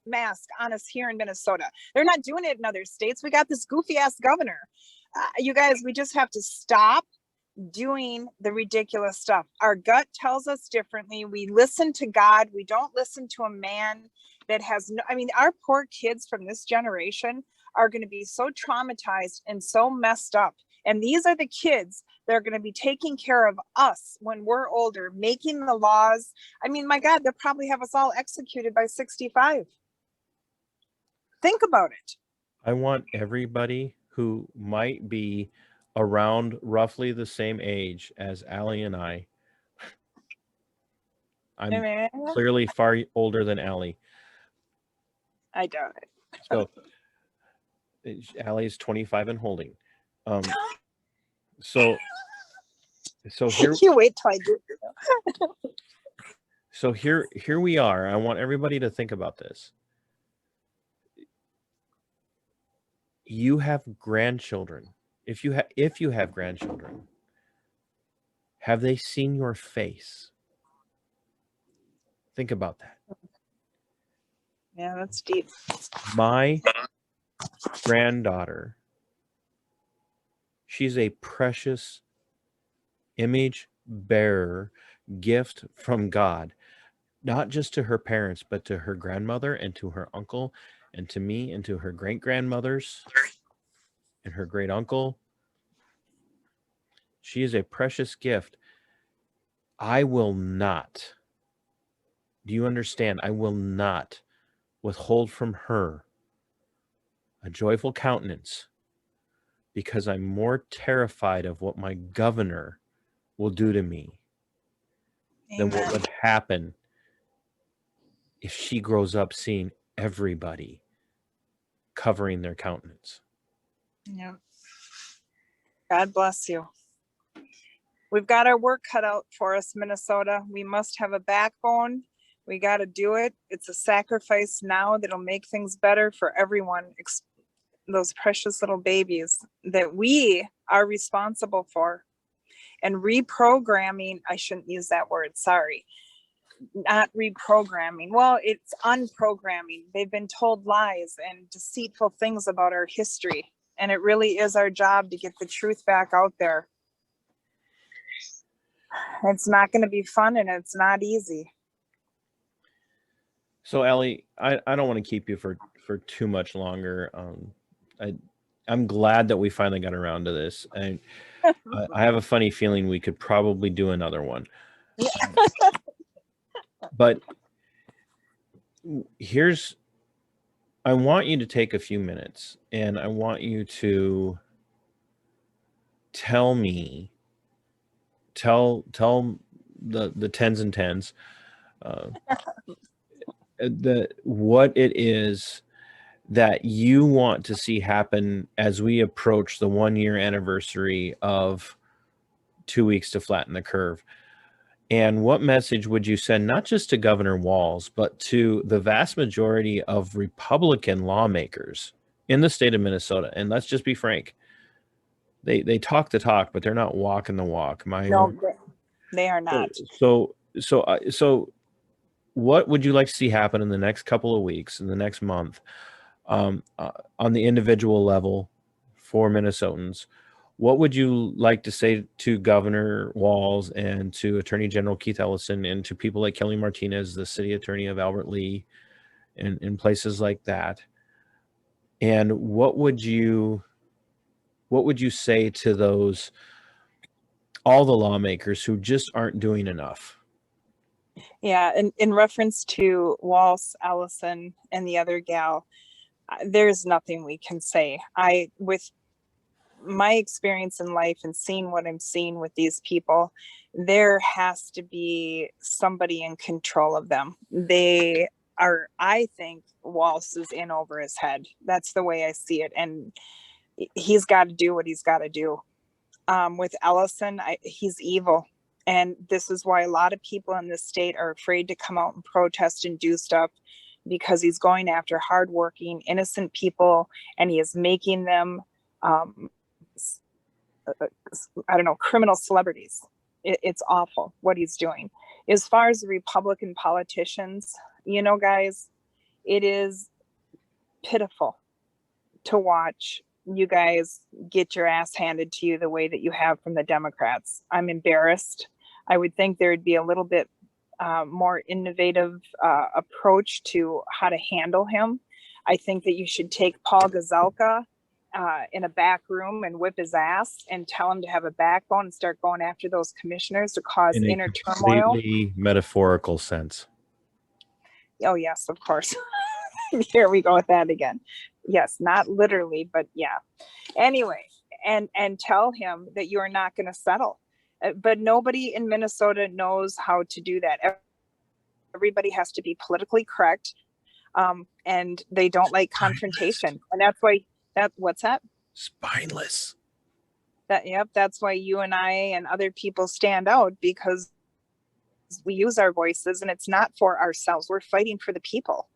mask on us here in Minnesota. They're not doing it in other states. We got this goofy ass governor. You guys, we just have to stop doing the ridiculous stuff. Our gut tells us differently. We listen to God. We don't listen to a man that has no, I mean, our poor kids from this generation are going to be so traumatized and so messed up. And these are the kids that are going to be taking care of us when we're older, making the laws. I mean, my God, they'll probably have us all executed by 65. Think about it. I want everybody who might be around roughly the same age as Allie and I'm clearly far older than Allie. I doubt it. So Allie's 25 and holding. So here you wait till I do. So here we are. I want everybody to think about this. You have grandchildren. If you have grandchildren, have they seen your face? Think about that. Yeah, that's deep. My granddaughter, she's a precious image bearer, gift from God, not just to her parents, but to her grandmother and to her uncle and to me and to her great-grandmothers and her great uncle. She is a precious gift. I will not, do you understand? I will not withhold from her a joyful countenance because I'm more terrified of what my governor will do to me than what would happen if she grows up seeing everybody covering their countenance. Yeah. God bless you. We've got our work cut out for us, Minnesota. We must have a backbone. We got to do it. It's a sacrifice now that'll make things better for everyone, those precious little babies that we are responsible for. And reprogramming, I shouldn't use that word, sorry. Not reprogramming. Well, it's unprogramming. They've been told lies and deceitful things about our history. And it really is our job to get the truth back out there. It's not going to be fun and it's not easy. So Ellie, I don't want to keep you for too much longer. I'm glad that we finally got around to this. And I have a funny feeling we could probably do another one. But I want you to take a few minutes and I want you to tell the tens and tens what it is that you want to see happen as we approach the 1-year anniversary of 2 weeks to flatten the curve. And what message would you send, not just to Governor Walz, but to the vast majority of Republican lawmakers in the state of Minnesota? And let's just be frank. They talk the talk, but they're not walking the walk. No, they are not. So what would you like to see happen in the next couple of weeks, in the next month, on the individual level for Minnesotans? What would you like to say to Governor Walz and to Attorney General Keith Ellison and to people like Kelly Martinez, the city attorney of Albert Lee, and places like that? And what would you say to those, all the lawmakers who just aren't doing enough? Yeah, in reference to Walz, Ellison, and the other gal, there's nothing we can say. With my experience in life and seeing what I'm seeing with these people, there has to be somebody in control of them. They are, I think Walz is in over his head. That's the way I see it. And he's got to do what he's got to do. With Ellison, he's evil. And this is why a lot of people in this state are afraid to come out and protest and do stuff, because he's going after hardworking, innocent people, and he is making them, I don't know, criminal celebrities. It's awful what he's doing. As far as the Republican politicians, you know, guys, it is pitiful to watch you guys get your ass handed to you the way that you have from the Democrats. I'm embarrassed. I would think there'd be a little bit more innovative approach to how to handle him. I think that you should take Paul Gazelka in a back room and whip his ass and tell him to have a backbone and start going after those commissioners to cause In a inner turmoil. completely metaphorical sense. Oh, yes, of course. Here we go with that again. Yes, not literally, but yeah. Anyway, and tell him that you are not going to settle. But nobody in Minnesota knows how to do that. Everybody has to be politically correct, and they don't like confrontation. And that's why what's that? Spineless. That's why you and I and other people stand out, because we use our voices, and it's not for ourselves. We're fighting for the people.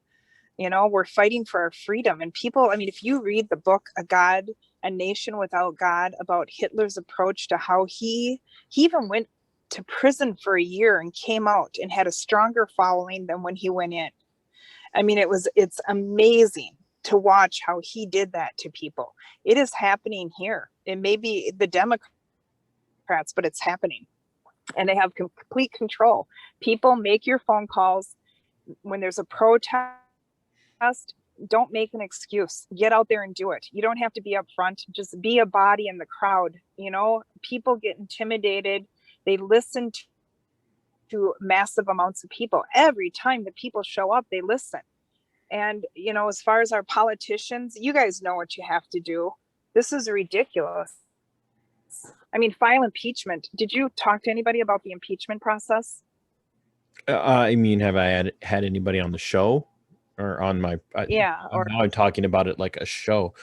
You know, we're fighting for our freedom. And people, I mean, if you read the book, A Nation Without God, about Hitler's approach to how he even went to prison for a year and came out and had a stronger following than when he went in. I mean, it's amazing to watch how he did that to people. It is happening here. It may be the Democrats, but it's happening. And they have complete control. People, make your phone calls. When there's a protest, don't make an excuse. Get out there and do it. You don't have to be up front. Just be a body in the crowd. You know, people get intimidated. They listen to massive amounts of people. Every time the people show up, they listen. And, you know, as far as our politicians, you guys know what you have to do. This is ridiculous. I mean, file impeachment. Did you talk to anybody about the impeachment process? I mean, have I had anybody on the show or on my? Yeah. Or now I'm talking about it like a show.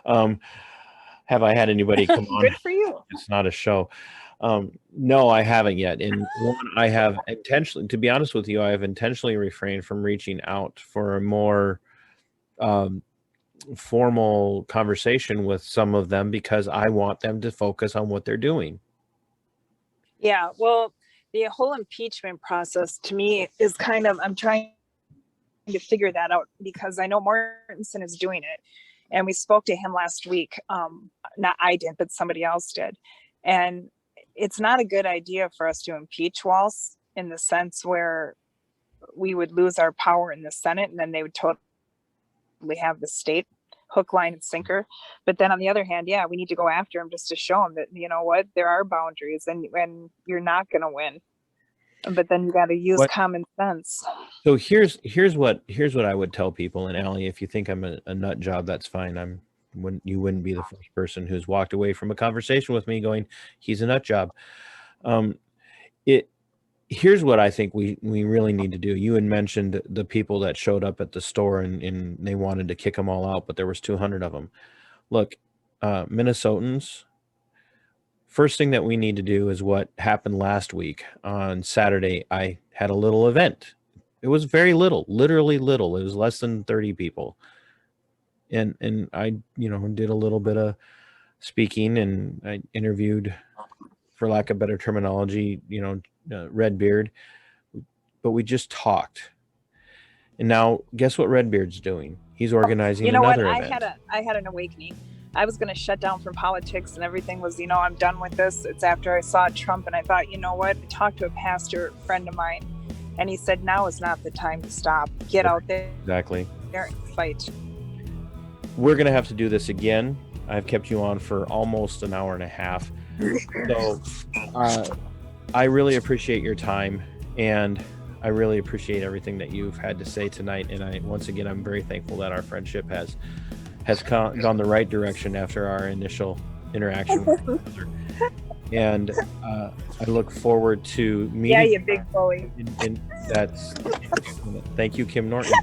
Have I had anybody come on? Good for you. It's not a show. No, I haven't yet. And one, I have intentionally, to be honest with you, I have intentionally refrained from reaching out for a more formal conversation with some of them, because I want them to focus on what they're doing. Yeah, well, the whole impeachment process to me is kind of, I'm trying to figure that out, because I know Mortensen is doing it. And we spoke to him last week. Not I did, but somebody else did. And it's not a good idea for us to impeach Walz, in the sense where we would lose our power in the Senate, and then they would totally have the state hook, line, and sinker. But then on the other hand, yeah, we need to go after him just to show him that, you know what, there are boundaries, and you're not going to win. But then you got to use common sense. So here's what I would tell people. And Allie, if you think I'm a nut job, that's fine. You wouldn't be the first person who's walked away from a conversation with me going, he's a nut job. Here's what I think we really need to do. You had mentioned the people that showed up at the store and they wanted to kick them all out, but there was 200 of them. Look, Minnesotans, first thing that we need to do is what happened last week. On Saturday, I had a little event. It was very little, literally little. It was less than 30 people. And I, did a little bit of speaking, and I interviewed, for lack of better terminology, Redbeard, but we just talked. And now guess what Redbeard's doing? He's organizing another event. I had an awakening. I was going to shut down from politics and everything was, I'm done with this. It's after I saw Trump, and I thought, you know what? I talked to a pastor friend of mine, and he said, now is not the time to stop. Get out there. Exactly. And fight. We're going to have to do this again. I've kept you on for almost an hour and a half. So I really appreciate your time, and I really appreciate everything that you've had to say tonight. And I'm very thankful that our friendship has gone the right direction after our initial interaction with each other. And I look forward to meeting. Yeah, you big bully. Thank you, Kim Norton.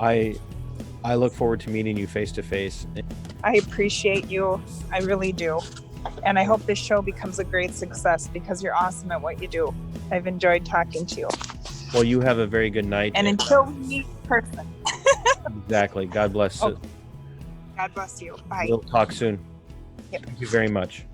I look forward to meeting you face to face. I appreciate you. I really do. And I hope this show becomes a great success, because you're awesome at what you do. I've enjoyed talking to you. Well, you have a very good night. And until we meet in person. Exactly. God bless. Oh, God bless you. Bye. We'll talk soon. Yep. Thank you very much.